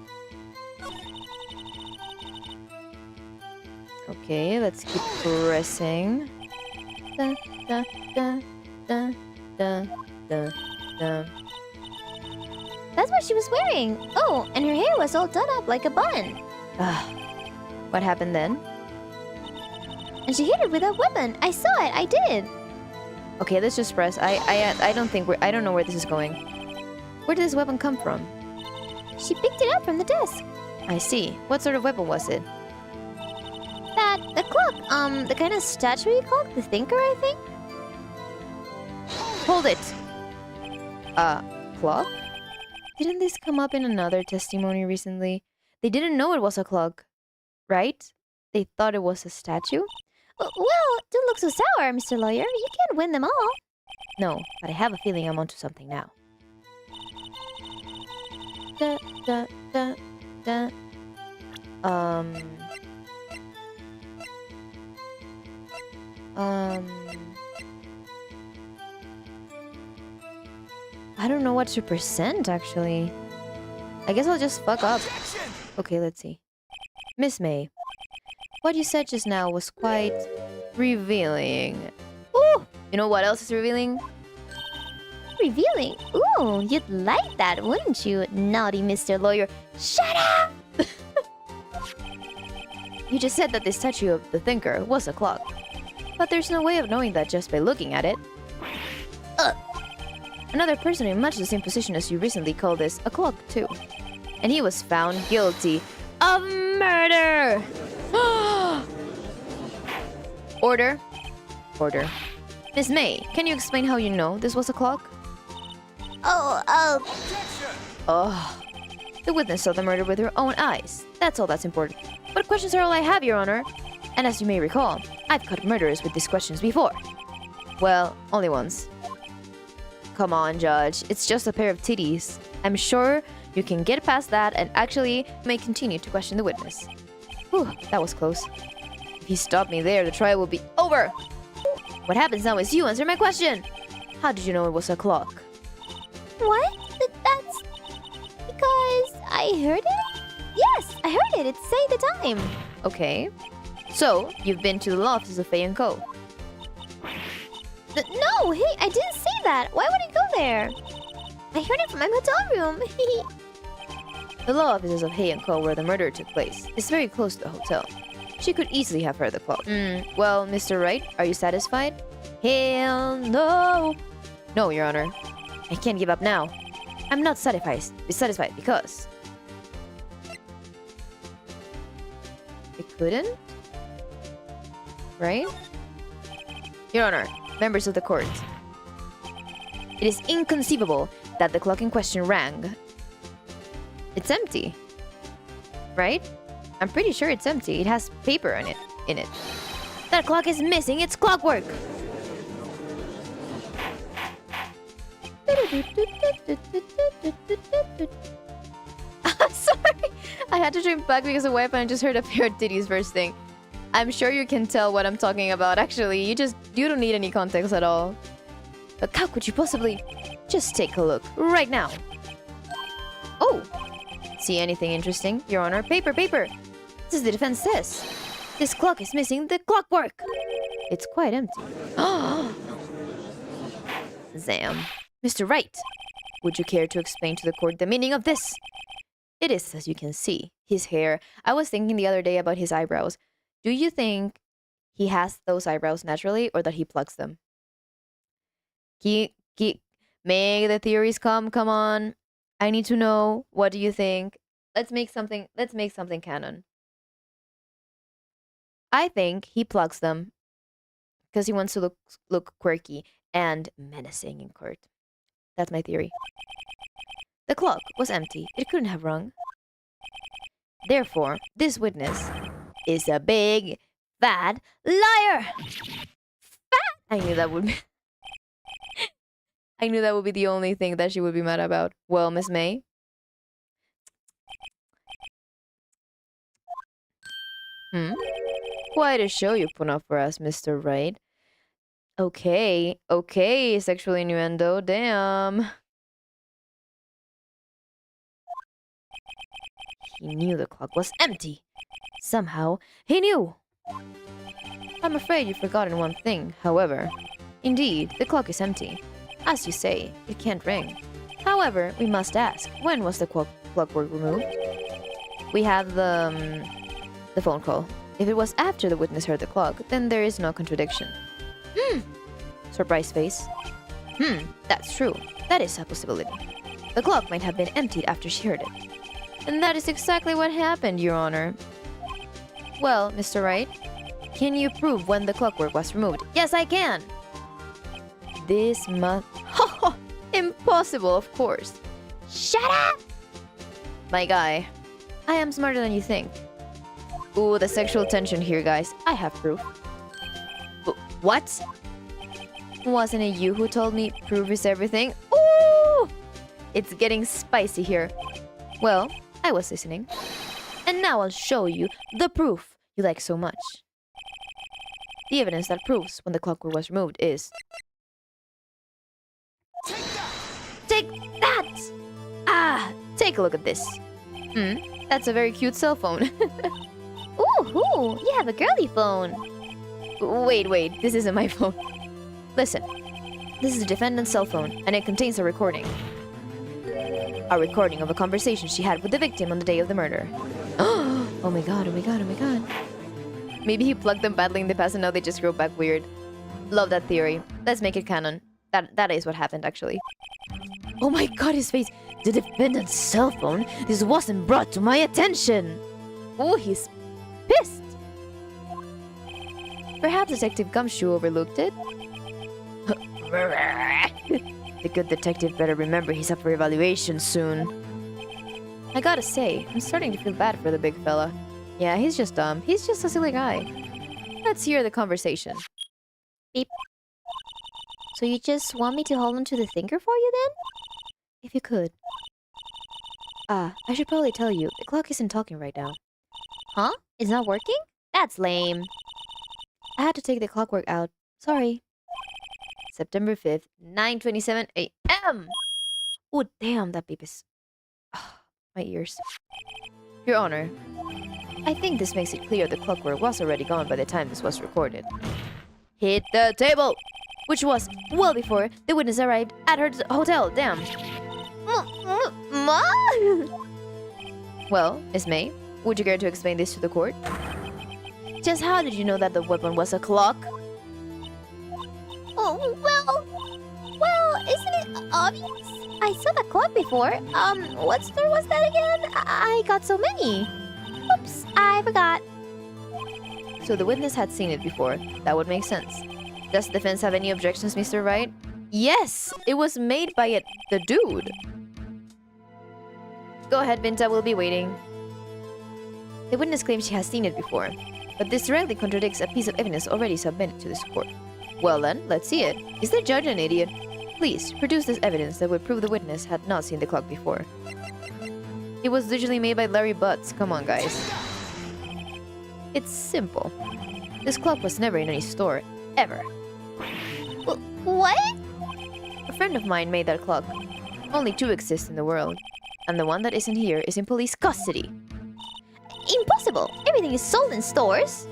[SPEAKER 1] Okay, let's keep pressing. Da, da, da, da, da, da, da.
[SPEAKER 2] That's what she was wearing. Oh, and her hair was all done up like a bun.
[SPEAKER 1] What happened then?
[SPEAKER 2] And she hit it with a weapon. I saw it. I did.
[SPEAKER 1] Okay, let's just press. I don't think I don't know where this is going. Where did this weapon come from?
[SPEAKER 2] She picked it up from the desk.
[SPEAKER 1] I see. What sort of weapon was it?
[SPEAKER 2] The clock. The kind of statuary clock. The thinker, I think.
[SPEAKER 1] Hold it! Clock? Didn't this come up in another testimony recently? They didn't know it was a clock, right? They thought it was a statue?
[SPEAKER 2] Well, don't look so sour, Mr. Lawyer. You can't win them all.
[SPEAKER 1] No, but I have a feeling I'm onto something now. Da, da, da, da. I don't know what to present, actually. I guess I'll just fuck up. Okay, let's see. Miss May, what you said just now was quite revealing. Ooh! You know what else is revealing?
[SPEAKER 2] Revealing. Ooh, you'd like that, wouldn't you, naughty Mr. Lawyer? Shut up!
[SPEAKER 1] You just said that the statue of the thinker was a clock. But there's no way of knowing that just by looking at it. Another person in much the same position as you recently called this a clock, too. And he was found guilty of murder! Order. Order. Miss May, can you explain how you know this was a clock? Oh. The witness saw the murder with her own eyes. That's all that's important. But questions are all I have, Your Honor. And as you may recall, I've caught murderers with these questions before. Well, only once. Come on, Judge. It's just a pair of titties. I'm sure you can get past that and actually may continue to question the witness. Whew, that was close. If you stop me there, the trial will be over. What happens now is you answer my question. How did you know it was a clock?
[SPEAKER 2] What? That's because I heard it? Yes, I heard it. It's saying the time.
[SPEAKER 1] Okay. So, you've been to the law offices of Fay & Co.
[SPEAKER 2] No, hey, I didn't say that. Why would I go there? I heard it from my hotel room.
[SPEAKER 1] The law offices of Hay & Co. where the murder took place is very close to the hotel. She could easily have heard the clock. Well, Mr. Wright, are you satisfied? Hell no! No, Your Honor. I can't give up now. I'm not satisfied because... I couldn't? Right? Your Honor, members of the court. It is inconceivable that the clock in question rang. It's empty. Right? I'm pretty sure it's empty. It has paper in it. That clock is missing its clockwork. Sorry. I had to drink back because of Wi-Fi and just heard a pair of titties first thing. I'm sure you can tell what I'm talking about, actually. You don't need any context at all. But how could you possibly... Just take a look, right now. Oh! See anything interesting, Your Honor? Paper! This is the defense says. This clock is missing the clockwork. It's quite empty. Zam. Mr. Wright, would you care to explain to the court the meaning of this? It is, as you can see, his hair. I was thinking the other day about his eyebrows. Do you think he has those eyebrows naturally or that he plucks them? Make the theories come on. I need to know. What do you think? Let's make something canon. I think he plucks them because he wants to look quirky and menacing in court. That's my theory. The clock was empty. It couldn't have rung. Therefore, this witness is a big, fat liar! Fat! I knew that would be... I knew that would be the only thing that she would be mad about. Well, Miss May? Hmm? Quite a show you put up for us, Mr. Right. Okay, okay, sexual innuendo, damn. He knew the clock was empty. Somehow, he knew. I'm afraid you've forgotten one thing, however. Indeed, the clock is empty. As you say, it can't ring. However, we must ask, when was the clockwork removed? We have the phone call. If it was after the witness heard the clock, then there is no contradiction. Surprise face. That's true. That is a possibility. The clock might have been emptied after she heard it. And that is exactly what happened, Your Honor. Well, Mr. Wright, can you prove when the clockwork was removed? Yes, I can! This must... Impossible, of course.
[SPEAKER 2] Shut up!
[SPEAKER 1] My guy, I am smarter than you think. Ooh, the sexual tension here, guys. I have proof. What? Wasn't it you who told me proof is everything? Ooh! It's getting spicy here. Well, I was listening. And now I'll show you the proof you like so much. The evidence that proves when the clockwork was removed is... Take that! Ah, take a look at this. That's a very cute cell phone.
[SPEAKER 2] Ooh, you have a girly phone.
[SPEAKER 1] Wait, this isn't my phone. Listen, this is the defendant's cell phone, and it contains a recording. A recording of a conversation she had with the victim on the day of the murder. Oh my god. Maybe he plugged them badly in the past and now they just grow back weird. Love that theory. Let's make it canon. That is what happened, actually. Oh my god, his face. The defendant's cell phone? This wasn't brought to my attention. Oh, he's pissed. Perhaps Detective Gumshoe overlooked it? The good detective better remember he's up for evaluation soon. I gotta say, I'm starting to feel bad for the big fella. Yeah, he's just dumb. He's just a silly guy. Let's hear the conversation.
[SPEAKER 2] Beep. So you just want me to hold on to the thinker for you then?
[SPEAKER 1] If you could. I should probably tell you, the clock isn't talking right now.
[SPEAKER 2] Huh? It's not working? That's lame.
[SPEAKER 1] I had to take the clockwork out. Sorry. September 5th, 9:27 a.m. Oh, damn, that beep is... my ears. Your Honor, I think this makes it clear the clockwork was already gone by the time this was recorded. Hit the table! Which was well before the witness arrived at her hotel, damn.
[SPEAKER 2] Ma?
[SPEAKER 1] Well, Miss May, would you care to explain this to the court? Just how did you know that the weapon was a clock?
[SPEAKER 2] Oh, well, isn't it obvious? I saw that clock before. What store was that again? I got so many. Oops, I forgot.
[SPEAKER 1] So the witness had seen it before. That would make sense. Does the defense have any objections, Mr. Wright? Yes! It was made by the dude. Go ahead, Binta, we'll be waiting. The witness claims she has seen it before, but this directly contradicts a piece of evidence already submitted to this court. Well then, let's see it. Is the judge an idiot? Please, produce this evidence that would prove the witness had not seen the clock before. It was digitally made by Larry Butts. Come on, guys. It's simple. This clock was never in any store, ever.
[SPEAKER 2] What?
[SPEAKER 1] A friend of mine made that clock. Only two exist in the world, and the one that isn't here is in police custody.
[SPEAKER 2] Impossible! Everything is sold in stores.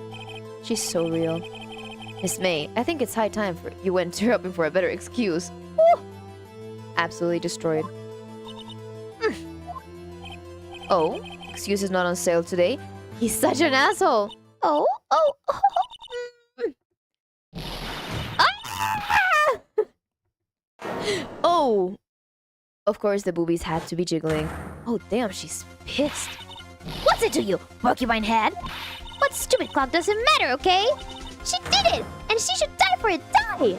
[SPEAKER 1] She's so real. Miss May, I think it's high time for you went to her up for a better excuse. Woo! Absolutely destroyed. Oh, excuse is not on sale today. He's such an asshole.
[SPEAKER 2] Oh.
[SPEAKER 1] Oh! Of course, the boobies had to be jiggling. Oh, damn, she's pissed.
[SPEAKER 2] What's it to you, porcupine head? What stupid clock doesn't matter, okay? She did it, and she should die for it. Die!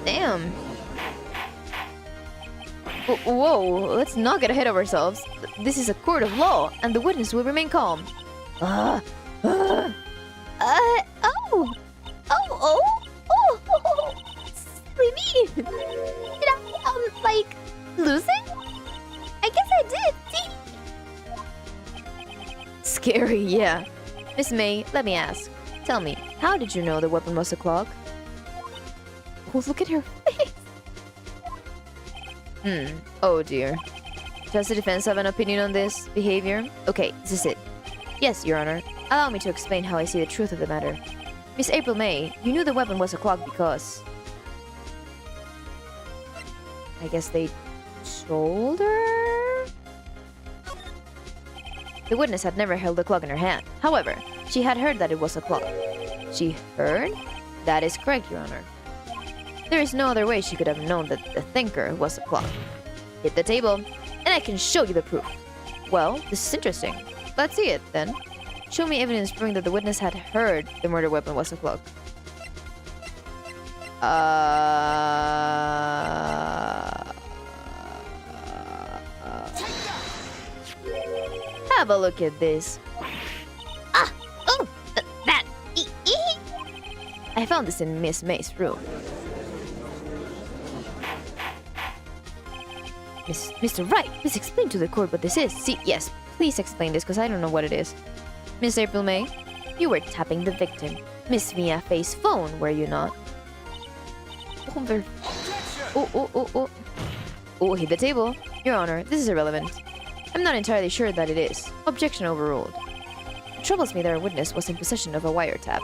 [SPEAKER 1] Damn. Whoa, let's not get ahead of ourselves. This is a court of law, and the witness will remain calm.
[SPEAKER 2] Silly me! Did I, lose it? I guess I did. See?
[SPEAKER 1] Scary, yeah. Miss May, let me ask. Tell me, how did you know the weapon was a clock? Oh, look at her face. Oh dear. Does the defense have an opinion on this behavior? Okay, this is it. Yes, Your Honor. Allow me to explain how I see the truth of the matter. Miss April May, you knew the weapon was a clock because... I guess they told her? The witness had never held a clock in her hand. However, she had heard that it was a clock. She heard? That is correct, Your Honor. There is no other way she could have known that the thinker was a clock. Hit the table, and I can show you the proof. Well, this is interesting. Let's see it, then. Show me evidence proving that the witness had heard the murder weapon was a clock. Have a look at this.
[SPEAKER 2] That.
[SPEAKER 1] I found this in Miss May's room. Mr. Wright, please explain to the court what this is. See, yes, please explain this because I don't know what it is. Miss April May, you were tapping the victim. Miss Mia Faye's phone, were you not? Oh, hit the table. Your Honor, this is irrelevant. I'm not entirely sure that it is. Objection overruled. It troubles me that our witness was in possession of a wiretap.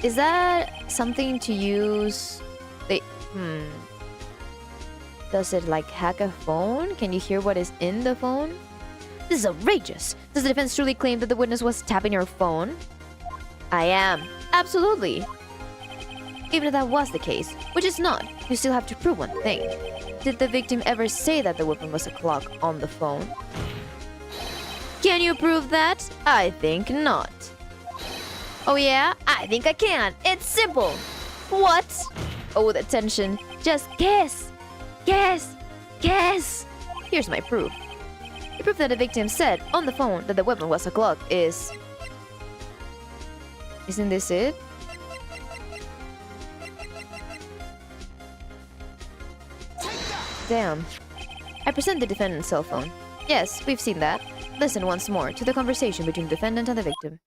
[SPEAKER 1] Is that something to use... Does it, like, hack a phone? Can you hear what is in the phone? This is outrageous. Does the defense truly claim that the witness was tapping your phone? I am. Absolutely. Even if that was the case, which is not, you still have to prove one thing. Did the victim ever say that the weapon was a clock on the phone? Can you prove that? I think not. Oh yeah? I think I can. It's simple. What? Oh, the tension. Just guess. Guess! Guess! Here's my proof. The proof that the victim said on the phone that the weapon was a clock is... Isn't this it? Damn. I present the defendant's cell phone. Yes, we've seen that. Listen once more to the conversation between the defendant and the victim.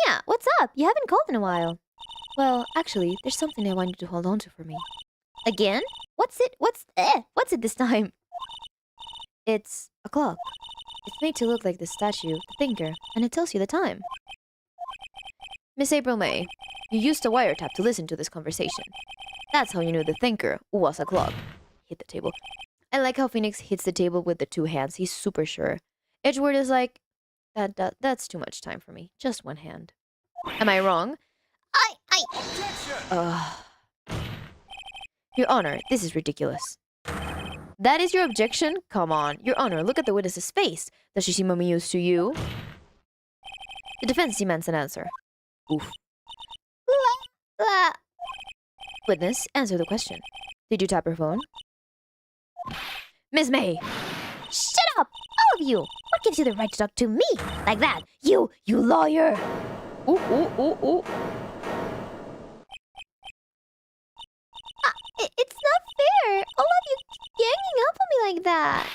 [SPEAKER 2] Yeah, what's up? You haven't called in a while.
[SPEAKER 1] Well, actually, there's something I want you to hold on to for me.
[SPEAKER 2] Again? What's it? What's it this time?
[SPEAKER 1] It's a clock. It's made to look like the statue, the thinker, and it tells you the time. Miss April May, you used a wiretap to listen to this conversation. That's how you knew the thinker was a clock. Hit the table. I like how Phoenix hits the table with the two hands. He's super sure. Edgeworth is like, that's too much time for me. Just one hand. Am I wrong? Your Honor, this is ridiculous. That is your objection? Come on. Your Honor, look at the witness's face. Does she seem amused to you? The defense demands an answer. Oof. Witness, answer the question. Did you tap her phone? Miss May!
[SPEAKER 2] Shut up! All of you! What gives you the right to talk to me like that? You lawyer!
[SPEAKER 1] Ooh.
[SPEAKER 2] It's not fair! All of you ganging up on me like that!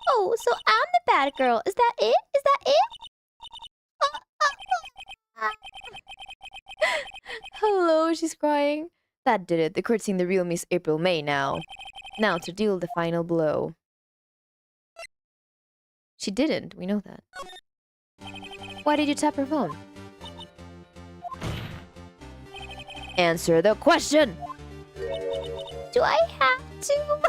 [SPEAKER 2] Oh, so I'm the bad girl. Is that it? Is that it?
[SPEAKER 1] Hello, she's crying. That did it. The court's seen the real Miss April May now. Now to deal the final blow. She didn't. We know that. Why did you tap her phone? Answer the question!
[SPEAKER 2] Do I have to?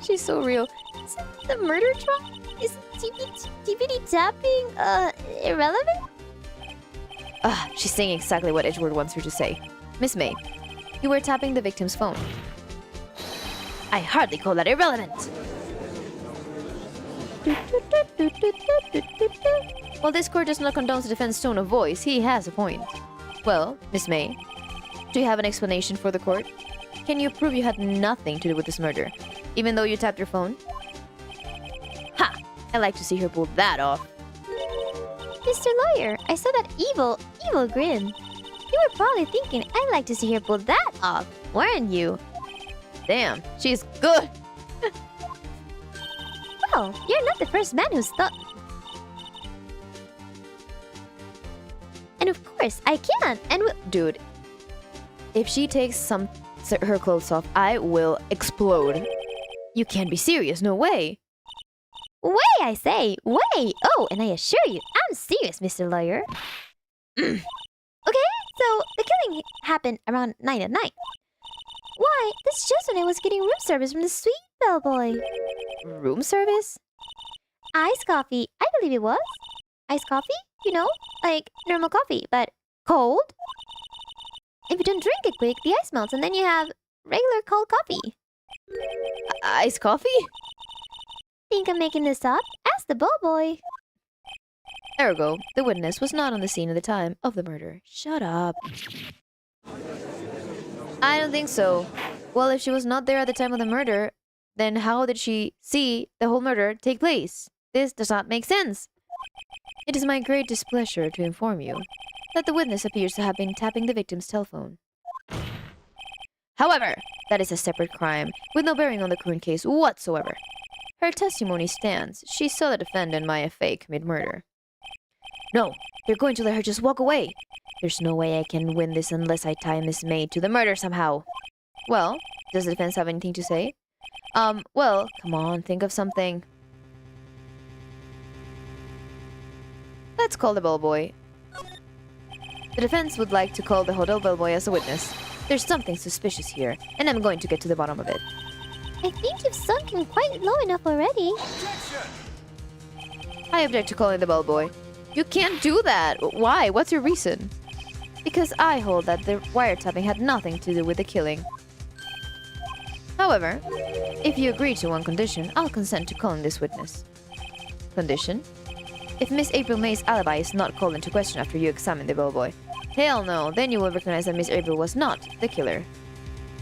[SPEAKER 1] She's so real.
[SPEAKER 2] Is the murder trial? Is DVD tapping irrelevant?
[SPEAKER 1] She's saying exactly what Edgeworth wants her to say. Miss May, you were tapping the victim's phone. I hardly call that irrelevant. While this court does not condone the defense's tone of voice, he has a point. Well, Miss May, do you have an explanation for the court? Can you prove you had nothing to do with this murder, even though you tapped your phone? Ha! I like to see her pull that off.
[SPEAKER 2] Mr. Lawyer, I saw that evil grin. You were probably thinking I'd like to see her pull that off, weren't you?
[SPEAKER 1] Damn, she's good!
[SPEAKER 2] Well, Well, you're not the first man who's thought... And of course, I can't, and
[SPEAKER 1] Dude, if she takes her clothes off, I will explode. You can't be serious, no way.
[SPEAKER 2] Way, I say! Way! Oh, and I assure you, I'm serious, Mr. Lawyer. Okay, so the killing happened around 9 at night. Why, that's just when I was getting room service from the sweet bellboy.
[SPEAKER 1] Room service?
[SPEAKER 2] Iced coffee, I believe it was. Iced coffee? You know, like normal coffee, but cold? If you don't drink it quick, the ice melts and then you have regular cold coffee.
[SPEAKER 1] Iced coffee?
[SPEAKER 2] Think I'm making this up? Ask the bellboy.
[SPEAKER 1] Ergo, the witness was not on the scene at the time of the murder. Shut up. I don't think so. Well, if she was not there at the time of the murder, then how did she see the whole murder take place? This does not make sense. It is my great displeasure to inform you that the witness appears to have been tapping the victim's telephone. However, that is a separate crime, with no bearing on the current case whatsoever. Her testimony stands. She saw the defendant, Maya Fey, commit murder. No, they're going to let her just walk away. There's no way I can win this unless I tie Miss May to the murder somehow. Well, does the defense have anything to say? Well, come on, think of something. Let's call the bellboy. The defense would like to call the hotel bellboy as a witness. There's something suspicious here, and I'm going to get to the bottom of it.
[SPEAKER 2] I think you've sunk in quite low enough already.
[SPEAKER 1] I object to calling the bellboy. You can't do that! Why? What's your reason? Because I hold that the wiretapping had nothing to do with the killing. However, if you agree to one condition, I'll consent to calling this witness. Condition? If Miss April May's alibi is not called into question after you examine the bellboy. Hell no, then you will recognize that Miss April was not the killer.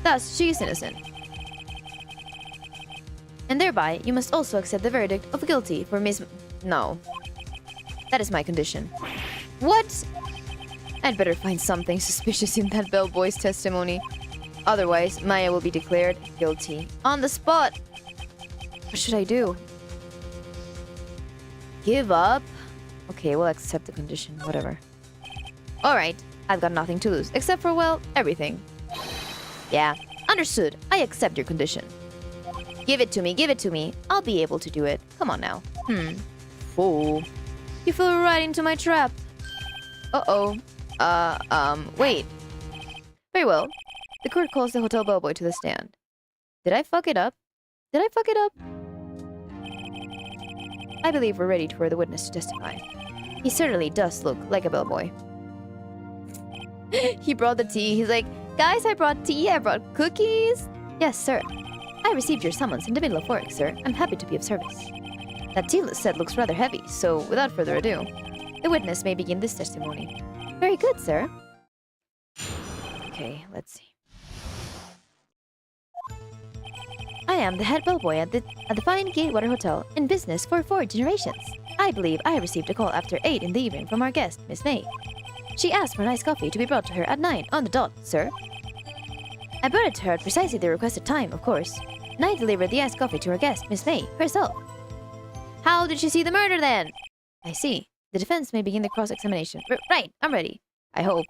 [SPEAKER 1] Thus, she is innocent. And thereby, you must also accept the verdict of guilty for Miss... No. That is my condition. What? I'd better find something suspicious in that bellboy's testimony. Otherwise, Maya will be declared guilty. On the spot! What should I do? Give up? Okay, we'll accept the condition, whatever. Alright, I've got nothing to lose, except for, well, everything. Yeah, understood. I accept your condition. Give it to me, give it to me. I'll be able to do it. Come on now. Fool. You fell right into my trap. Uh-oh. Wait. Very well. The court calls the hotel bellboy to the stand. Did I fuck it up? Did I fuck it up? I believe we're ready for the witness to testify. He certainly does look like a bellboy. He brought the tea. He's like, guys, I brought tea. I brought cookies. Yes, sir. I received your summons in the middle of work, sir. I'm happy to be of service. That tea set looks rather heavy, so without further ado, the witness may begin this testimony. Very good, sir. Okay, let's see. I am the head bellboy at the fine Gatewater Hotel, in business for 4 generations. I believe I received a call after 8 in the evening from our guest, Miss May. She asked for an iced coffee to be brought to her at 9 on the dot, sir. I brought it to her at precisely the requested time, of course. And I delivered the iced coffee to her guest, Miss May, herself. How did she see the murder then? I see. The defense may begin the cross-examination. Right, I'm ready. I hope.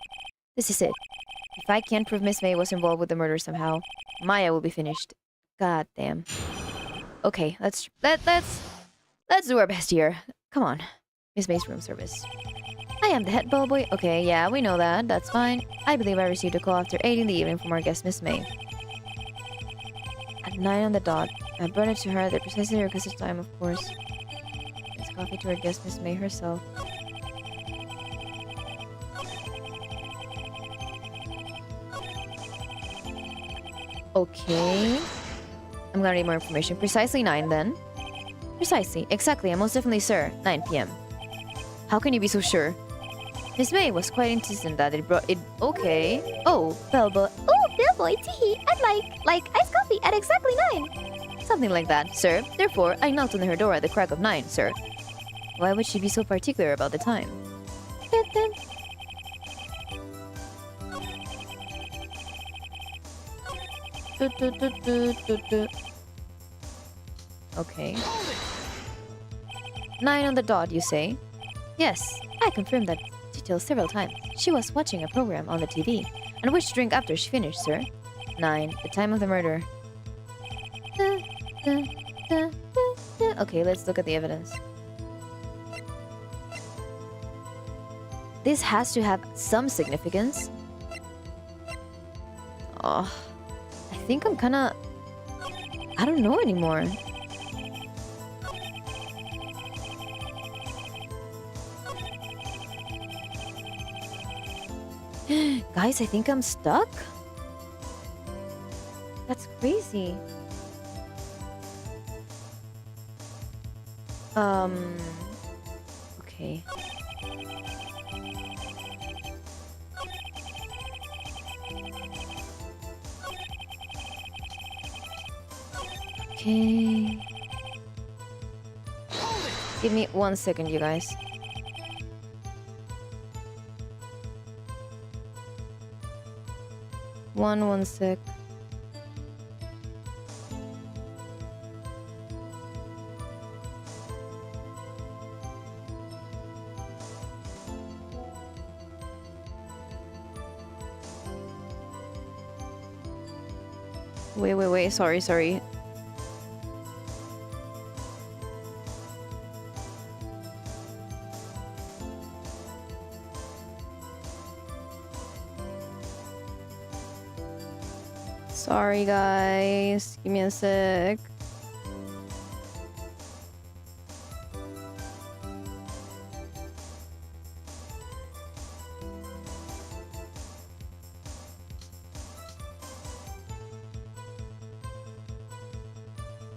[SPEAKER 1] This is it. If I can't prove Miss May was involved with the murder somehow, Maya will be finished. God damn. Okay, let's do our best here. Come on. Miss May's room service. I am the head bellboy. Okay, yeah, we know that. That's fine. I believe I received a call after 8 in the evening from our guest, Miss May. At 9 on the dot. I brought it to her at the precisely requested time, of course. It's coffee to her guest, Miss May herself. Okay. I'm gonna need more information. Precisely 9 then. Precisely. Exactly. And most definitely, sir. 9 p.m. How can you be so sure? Miss May was quite insistent that it brought it. Okay. Oh, bellboy.
[SPEAKER 2] Oh, bellboy tea. I'd like iced coffee at exactly 9.
[SPEAKER 1] Something like that, sir. Therefore, I knocked on her door at the crack of 9, sir. Why would she be so particular about the time? Okay. 9 on the dot, you say? Yes, I confirmed that detail several times. She was watching a program on the TV. And which drink after she finished, sir? 9, the time of the murder. Okay, let's look at the evidence. This has to have some significance. Oh, I think I'm kinda... I don't know anymore. Guys, I think I'm stuck. That's crazy. Okay. Okay. Give me 1 second, you guys. One sec. Wait. Sorry. Sorry, guys. Give me a sec.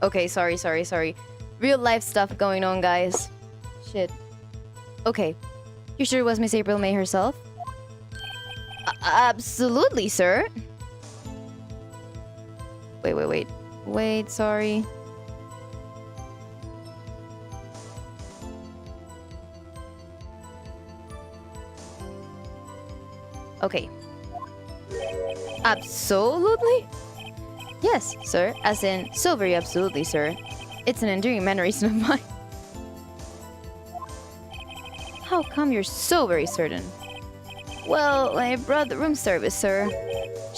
[SPEAKER 1] Okay, sorry. Real life stuff going on, guys. Shit. Okay. You sure it was Miss April May herself? Absolutely, sir. Wait, sorry. Okay. Absolutely? Yes, sir. As in, so very absolutely, sir. It's an enduring mannerism of mine. How come you're so very certain? Well, I brought the room service, sir.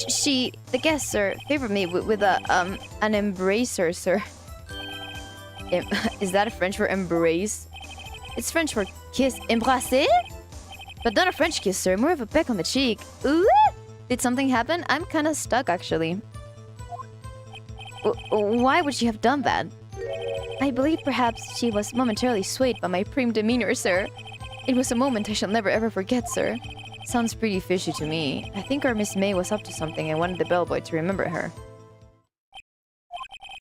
[SPEAKER 1] The guest, sir, favored me with an embracer, sir. Is that French for embrace? It's French for kiss. Embrasser? But not a French kiss, sir. More of a peck on the cheek. Ooh! Did something happen? I'm kind of stuck, actually. Why would she have done that? I believe perhaps she was momentarily swayed by my prim demeanor, sir. It was a moment I shall never ever forget, sir. Sounds pretty fishy to me. I think our Miss May was up to something and wanted the bellboy to remember her.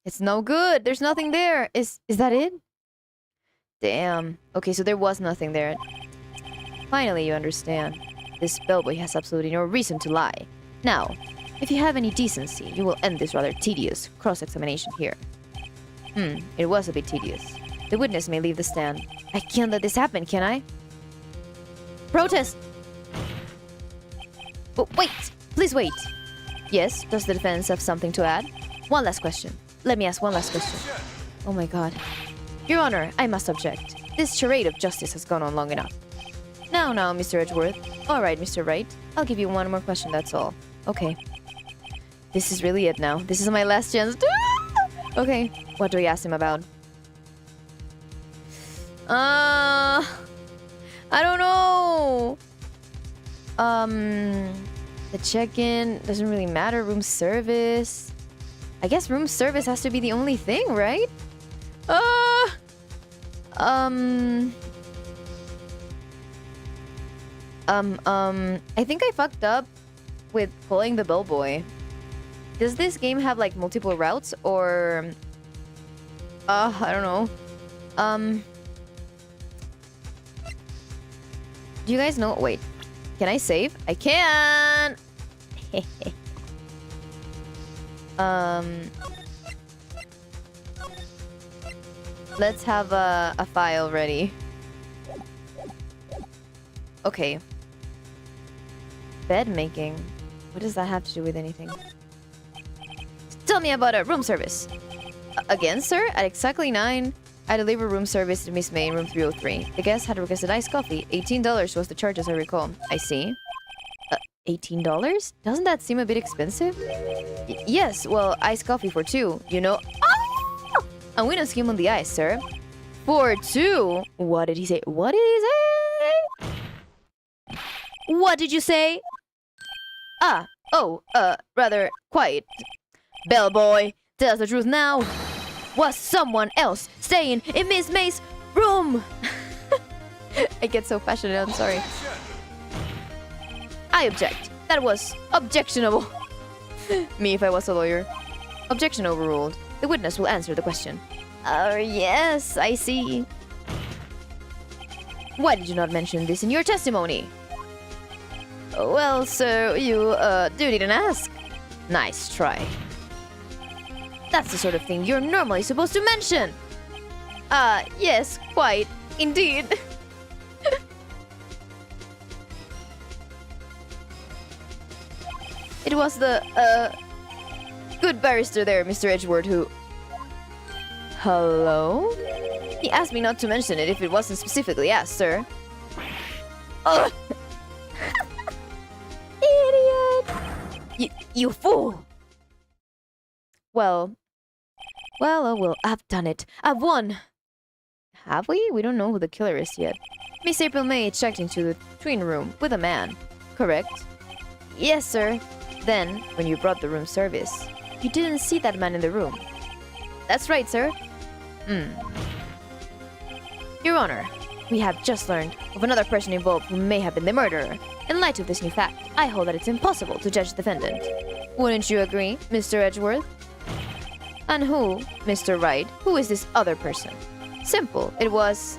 [SPEAKER 1] It's no good. There's nothing there. Is that it? Damn. Okay, so there was nothing there. Finally, you understand. This bellboy has absolutely no reason to lie. Now, if you have any decency, you will end this rather tedious cross-examination here. It was a bit tedious. The witness may leave the stand. I can't let this happen, can I? Protest! But wait! Please wait! Yes, does the defense have something to add? One last question. Let me ask one last question. Oh my god. Your Honor, I must object. This charade of justice has gone on long enough. Now, Mr. Edgeworth. Alright, Mr. Wright. I'll give you one more question, that's all. Okay. This is really it now. This is my last chance. Okay, what do we ask him about? I don't know. The check-in doesn't really matter. Room service. I guess room service has to be the only thing, right? I think I fucked up with pulling the bellboy. Does this game have like multiple routes or I don't know. Do you guys know? Wait. Can I save? I can. Let's have a file ready. Okay. Bed making. What does that have to do with anything? Tell me about a room service. Again, sir? At exactly 9? I delivered room service to Miss May in room 303. The guest had requested iced coffee. $18 was the charge as I recall. I see. $18? Doesn't that seem a bit expensive? Yes, well, iced coffee for two, you know. Oh! And we don't skim on the ice, sir. For two? What did he say? What did he say? What did you say? Rather quiet. Bellboy, tell us the truth now. Was someone else staying in Miss May's room? I get so passionate, I'm sorry. I object. That was objectionable. Me if I was a lawyer. Objection overruled. The witness will answer the question. Yes, I see. Why did you not mention this in your testimony? Well, sir, you didn't ask. Nice try. That's the sort of thing you're normally supposed to mention. Yes, quite. Indeed. It was the, good barrister there, Mr. Edgeworth, who... Hello? He asked me not to mention it if it wasn't specifically asked, sir. Ugh! Idiot! You fool! Well, oh well, I've done it. I've won! Have we? We don't know who the killer is yet. Miss April May checked into the twin room with a man, correct? Yes, sir. Then, when you brought the room service, you didn't see that man in the room. That's right, sir. Your Honor, we have just learned of another person involved who may have been the murderer. In light of this new fact, I hold that it's impossible to judge the defendant. Wouldn't you agree, Mr. Edgeworth? And who, Mr. Wright, who is this other person? Simple, it was...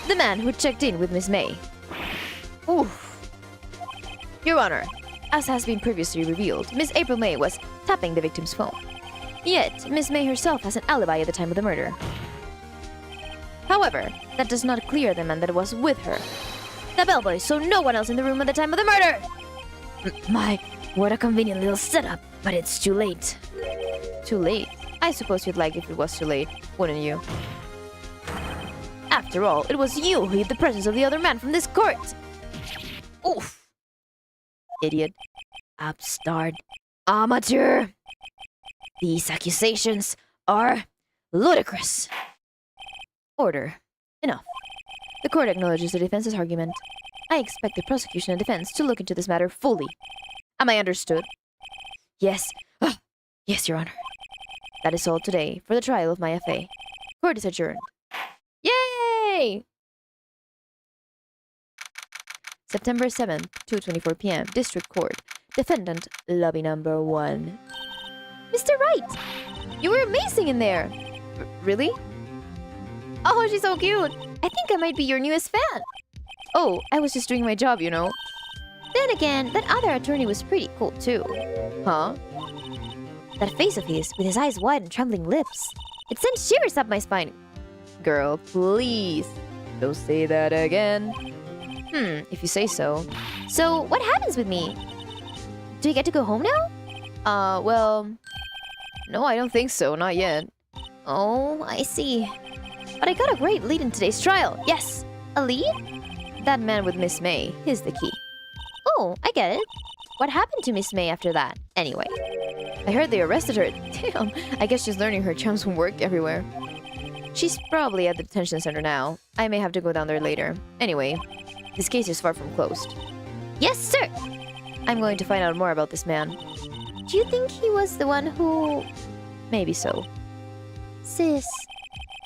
[SPEAKER 1] The man who checked in with Miss May. Oof. Your Honor, as has been previously revealed, Miss April May was tapping the victim's phone. Yet, Miss May herself has an alibi at the time of the murder. However, that does not clear the man that was with her. The bellboy saw no one else in the room at the time of the murder! My, what a convenient little setup, but it's too late. Too late? I suppose you'd like if it was too late, wouldn't you? After all, it was you who hid the presence of the other man from this court! Oof! Idiot. Upstart. Amateur! These accusations are ludicrous. Order. Enough. The court acknowledges the defense's argument. I expect the prosecution and defense to look into this matter fully. Am I understood? Yes. Yes, Your Honor. That is all today for the trial of my FA. Court is adjourned. Yay! September 7th, 2:24 p.m. District Court. Defendant, lobby number 1. Mr. Wright! You were amazing in there! Really? Oh, she's so cute! I think I might be your newest fan! Oh, I was just doing my job, you know. Then again, that other attorney was pretty cool too. Huh? That face of his, with his eyes wide and trembling lips. It sent shivers up my spine. Girl, please. Don't say that again. If you say so. So, what happens with me? Do we get to go home now? Well... No, I don't think so. Not yet. Oh, I see. But I got a great lead in today's trial. Yes! A lead? That man with Miss May. He's the key. Oh, I get it. What happened to Miss May after that? Anyway. I heard they arrested her. Damn, I guess she's learning her charms from work everywhere. She's probably at the detention center now. I may have to go down there later. Anyway, this case is far from closed. Yes, sir! I'm going to find out more about this man. Do you think he was the one who... Maybe so. Sis.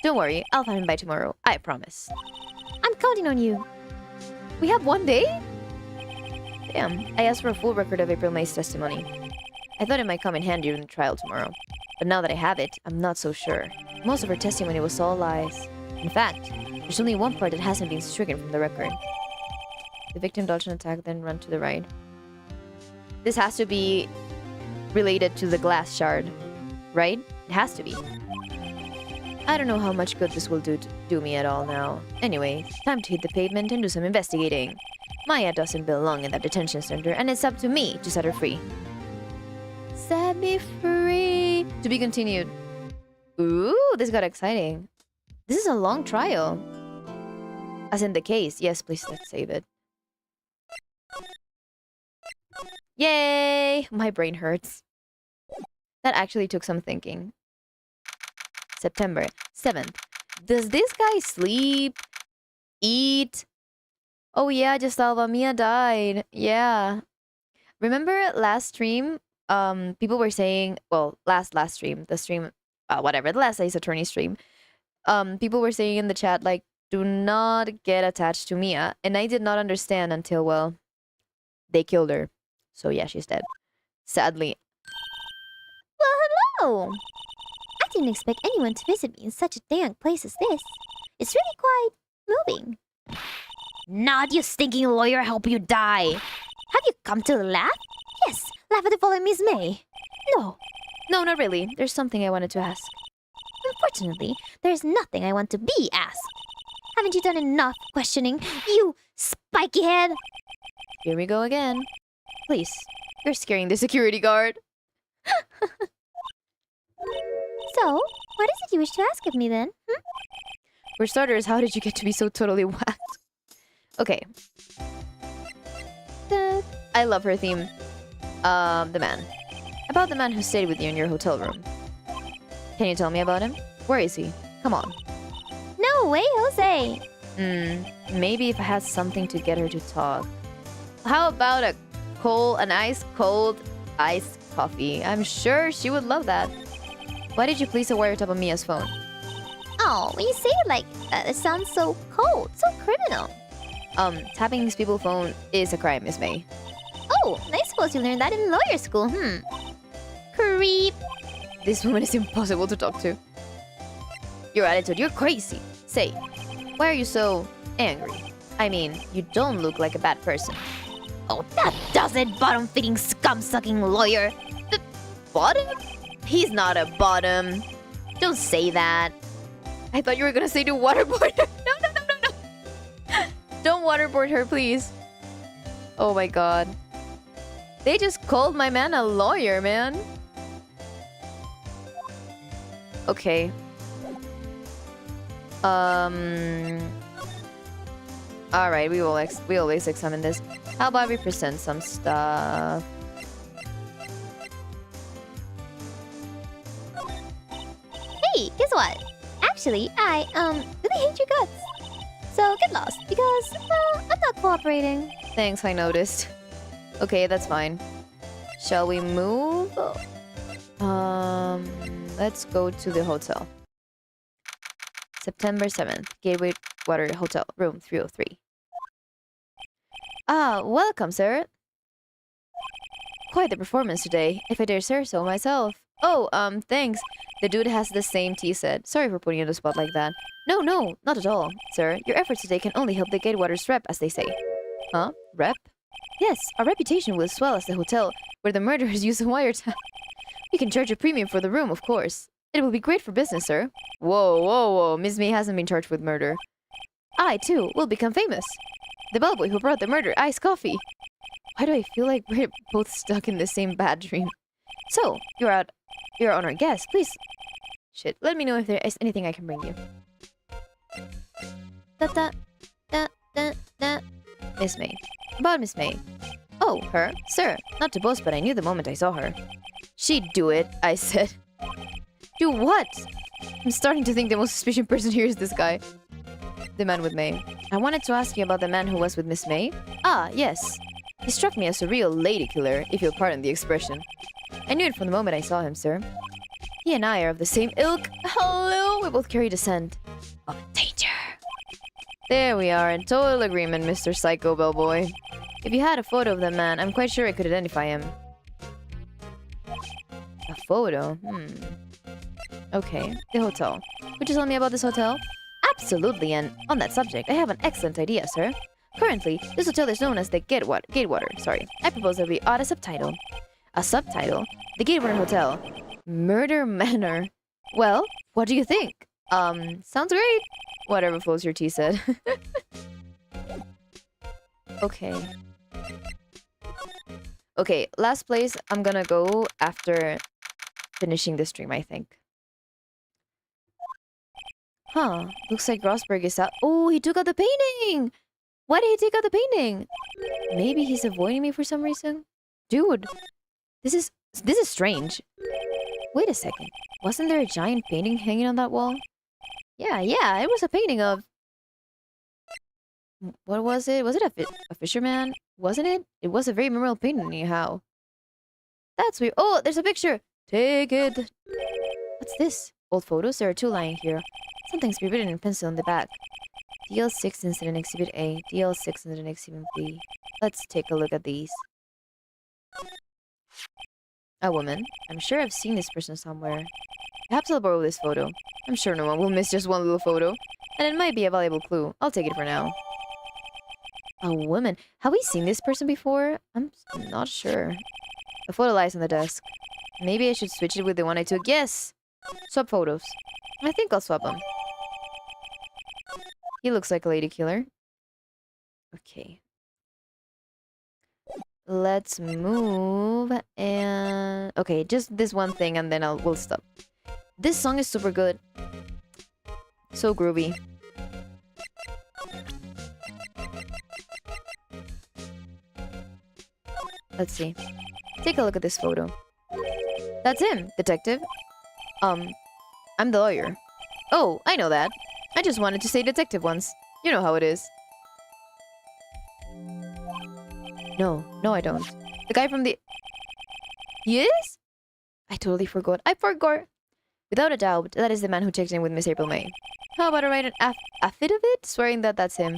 [SPEAKER 1] Don't worry, I'll find him by tomorrow. I promise. I'm counting on you. We have one day? Damn, I asked for a full record of April May's testimony. I thought it might come in handy during the trial tomorrow. But now that I have it, I'm not so sure. Most of her testimony was all lies. In fact, there's only one part that hasn't been stricken from the record. The victim dodged an attack, then ran to the right. This has to be related to the glass shard, right? It has to be. I don't know how much good this will do me at all now. Anyway, time to hit the pavement and do some investigating. Maya doesn't belong in that detention center, and it's up to me to set her free. Set me free. To be continued. Ooh, this got exciting. This is a long trial. As in the case. Yes, please, let's save it. Yay! My brain hurts. That actually took some thinking. September 7th. Does this guy sleep? Eat? Oh yeah, just Mia died. Yeah. Remember last stream? People were saying, well, last stream, the stream, whatever, the last Ace Attorney stream. People were saying in the chat, like, do not get attached to Mia. And I did not understand until, well, they killed her. So yeah, she's dead. Sadly.
[SPEAKER 2] Well, hello! I didn't expect anyone to visit me in such a dank place as this. It's really quite moving. Not you stinking lawyer, help you die. Have you come to laugh? Yes, laugh at the fallen Miss May. No.
[SPEAKER 1] No, not really. There's something I wanted to ask.
[SPEAKER 2] Unfortunately, there's nothing I want to be asked. Haven't you done enough questioning, you spiky head?
[SPEAKER 1] Here we go again. Please, you're scaring the security guard.
[SPEAKER 2] So, what is it you wish to ask of me then?
[SPEAKER 1] For starters, how did you get to be so totally whacked? Okay. I love her theme. The man. About the man who stayed with you in your hotel room. Can you tell me about him? Where is he? Come on.
[SPEAKER 2] No way, Jose!
[SPEAKER 1] Maybe if I had something to get her to talk. How about an ice cold iced coffee? I'm sure she would love that. Why did you place a wiretap on Mia's phone?
[SPEAKER 2] Oh, when you say it like that, it sounds so cold, so criminal.
[SPEAKER 1] Tapping these people's phone is a crime, Miss May.
[SPEAKER 2] Oh, I suppose you learned that in lawyer school, Creep.
[SPEAKER 1] This woman is impossible to talk to. Your attitude, you're crazy. Say, why are you so angry? I mean, you don't look like a bad person.
[SPEAKER 2] Oh, that does it, bottom-feeding, scum-sucking lawyer.
[SPEAKER 1] The bottom? He's not a bottom. Don't say that. I thought you were gonna say to waterboard her. No. Don't waterboard her, please. Oh my god. They just called my man a lawyer, man. Okay. Alright, we always examine this. How about we present some stuff?
[SPEAKER 2] Hey, guess what? Actually, I, really hate your guts. So get lost, because, well, I'm not cooperating.
[SPEAKER 1] Thanks, I noticed. Okay, that's fine. Shall we move? Let's go to the hotel. September 7th, Gateway Water Hotel, room 303. Ah, welcome, sir. Quite the performance today, if I dare say so myself. Oh, thanks. The dude has the same tea set. Sorry for putting you on the spot like that. No, not at all, sir. Your efforts today can only help the Gatewater's rep, as they say. Huh? Rep? Yes, our reputation will swell as the hotel where the murderers use a wiretap. We can charge a premium for the room, of course. It will be great for business, sir. Whoa. Miss May hasn't been charged with murder. I, too, will become famous. The bellboy who brought the murder iced coffee. Why do I feel like we're both stuck in the same bad dream? So, you're on our guest, please. Shit, let me know if there is anything I can bring you. Miss May. About Miss May. Oh, her? Sir, not to boast, but I knew the moment I saw her. She'd do it, I said. Do what? I'm starting to think the most suspicious person here is this guy. The man with May. I wanted to ask you about the man who was with Miss May. Ah, yes. He struck me as a real lady killer, if you'll pardon the expression. I knew it from the moment I saw him, sir. He and I are of the same ilk. Hello! We both carry the scent of danger. There we are, in total agreement, Mr. Psycho Bellboy. If you had a photo of the man, I'm quite sure I could identify him. A photo? Okay, the hotel. Would you tell me about this hotel? Absolutely, and on that subject, I have an excellent idea, sir. Currently, this hotel is known as the Gatewater. I propose that we add a subtitle. A subtitle? The Gatewater Hotel. Murder Manor. Well, what do you think? Sounds great. Whatever floats your tea said. Okay. Okay, last place I'm gonna go after finishing the stream, I think. Huh. Looks like Rosberg is out. Oh, he took out the painting! Why did he take out the painting? Maybe he's avoiding me for some reason? Dude, this is strange. Wait a second. Wasn't there a giant painting hanging on that wall? Yeah, it was a painting of... What was it? Was it a fisherman? Wasn't it? It was a very memorable painting anyhow. That's weird. Oh, there's a picture! Take it! What's this? Old photos? There are 2 lying here. Something's been written in pencil on the back. DL6 Incident Exhibit A, DL6 Incident Exhibit B. Let's take a look at these. A woman. I'm sure I've seen this person somewhere. Perhaps I'll borrow this photo. I'm sure no one will miss just one little photo. And it might be a valuable clue. I'll take it for now. A woman. Have we seen this person before? I'm not sure. The photo lies on the desk. Maybe I should switch it with the one I took. Yes! Swap photos. I think I'll swap them. He looks like a lady killer. Okay. Let's move and... Okay, just this one thing and then we'll stop. This song is super good. So groovy. Let's see. Take a look at this photo. That's him, detective. I'm the lawyer. Oh, I know that. I just wanted to say detective once. You know how it is. No, I don't. The guy from the... He is? I totally forgot. Without a doubt, that is the man who checked in with Miss April May. How about I write an affidavit? Swearing that that's him.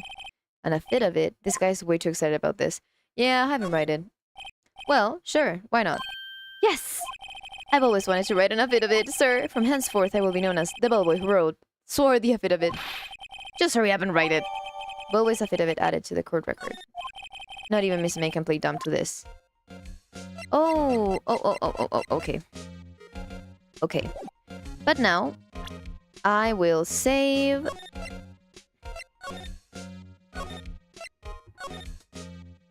[SPEAKER 1] An affidavit? This guy's way too excited about this. Yeah, have him write it. Well, sure, why not? Yes! I've always wanted to write an affidavit, sir. From henceforth, I will be known as the bellboy who wrote. Swore the affidavit. Just hurry up and write it. Bellboy's affidavit added to the court record. Not even Miss May can play dumb to this. Oh, okay. Okay. But now, I will save.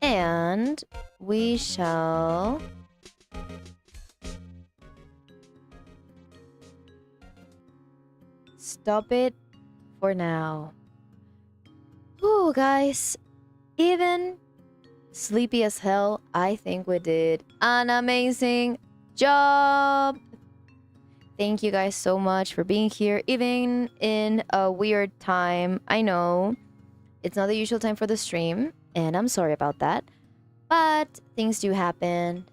[SPEAKER 1] And we shall... stop it for now. Oh, guys. Even sleepy as hell, I think we did an amazing job. Thank you guys so much for being here, even in a weird time. I know it's not the usual time for the stream, and I'm sorry about that. But things do happen,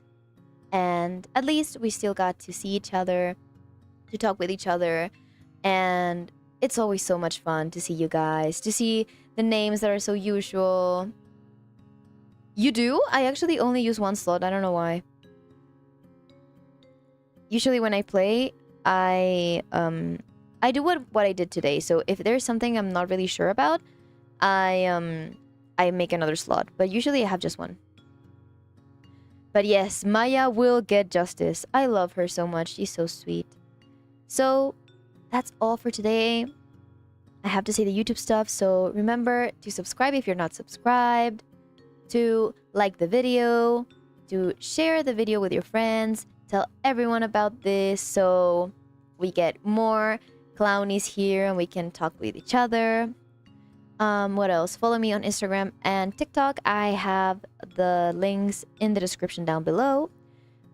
[SPEAKER 1] and at least we still got to see each other, to talk with each other, and it's always so much fun to see you guys, to see the names that are so usual. You do? I actually only use 1 slot. I don't know why. Usually when I play, I do what I did today. So if there's something I'm not really sure about, I make another slot. But usually I have just 1. But yes, Maya will get justice. I love her so much. She's so sweet. So that's all for today. I have to say the YouTube stuff. So remember to subscribe if you're not subscribed, to like the video, to share the video with your friends, tell everyone about this so we get more clownies here and we can talk with each other. What else? Follow me on Instagram and TikTok. I have the links in the description down below.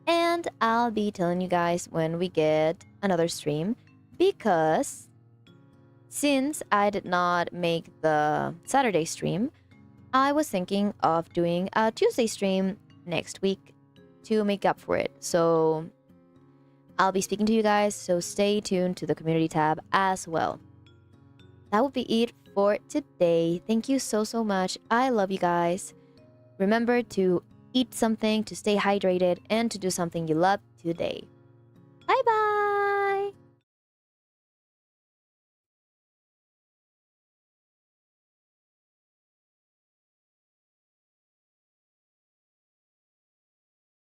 [SPEAKER 1] And I'll be telling you guys when we get another stream, because since I did not make the Saturday stream, I was thinking of doing a Tuesday stream next week to make up for it. So I'll be speaking to you guys, so stay tuned to the community tab as well. That would be it for today. Thank you so much. I love you guys. Remember to eat something, to stay hydrated, and to do something you love today. Bye bye!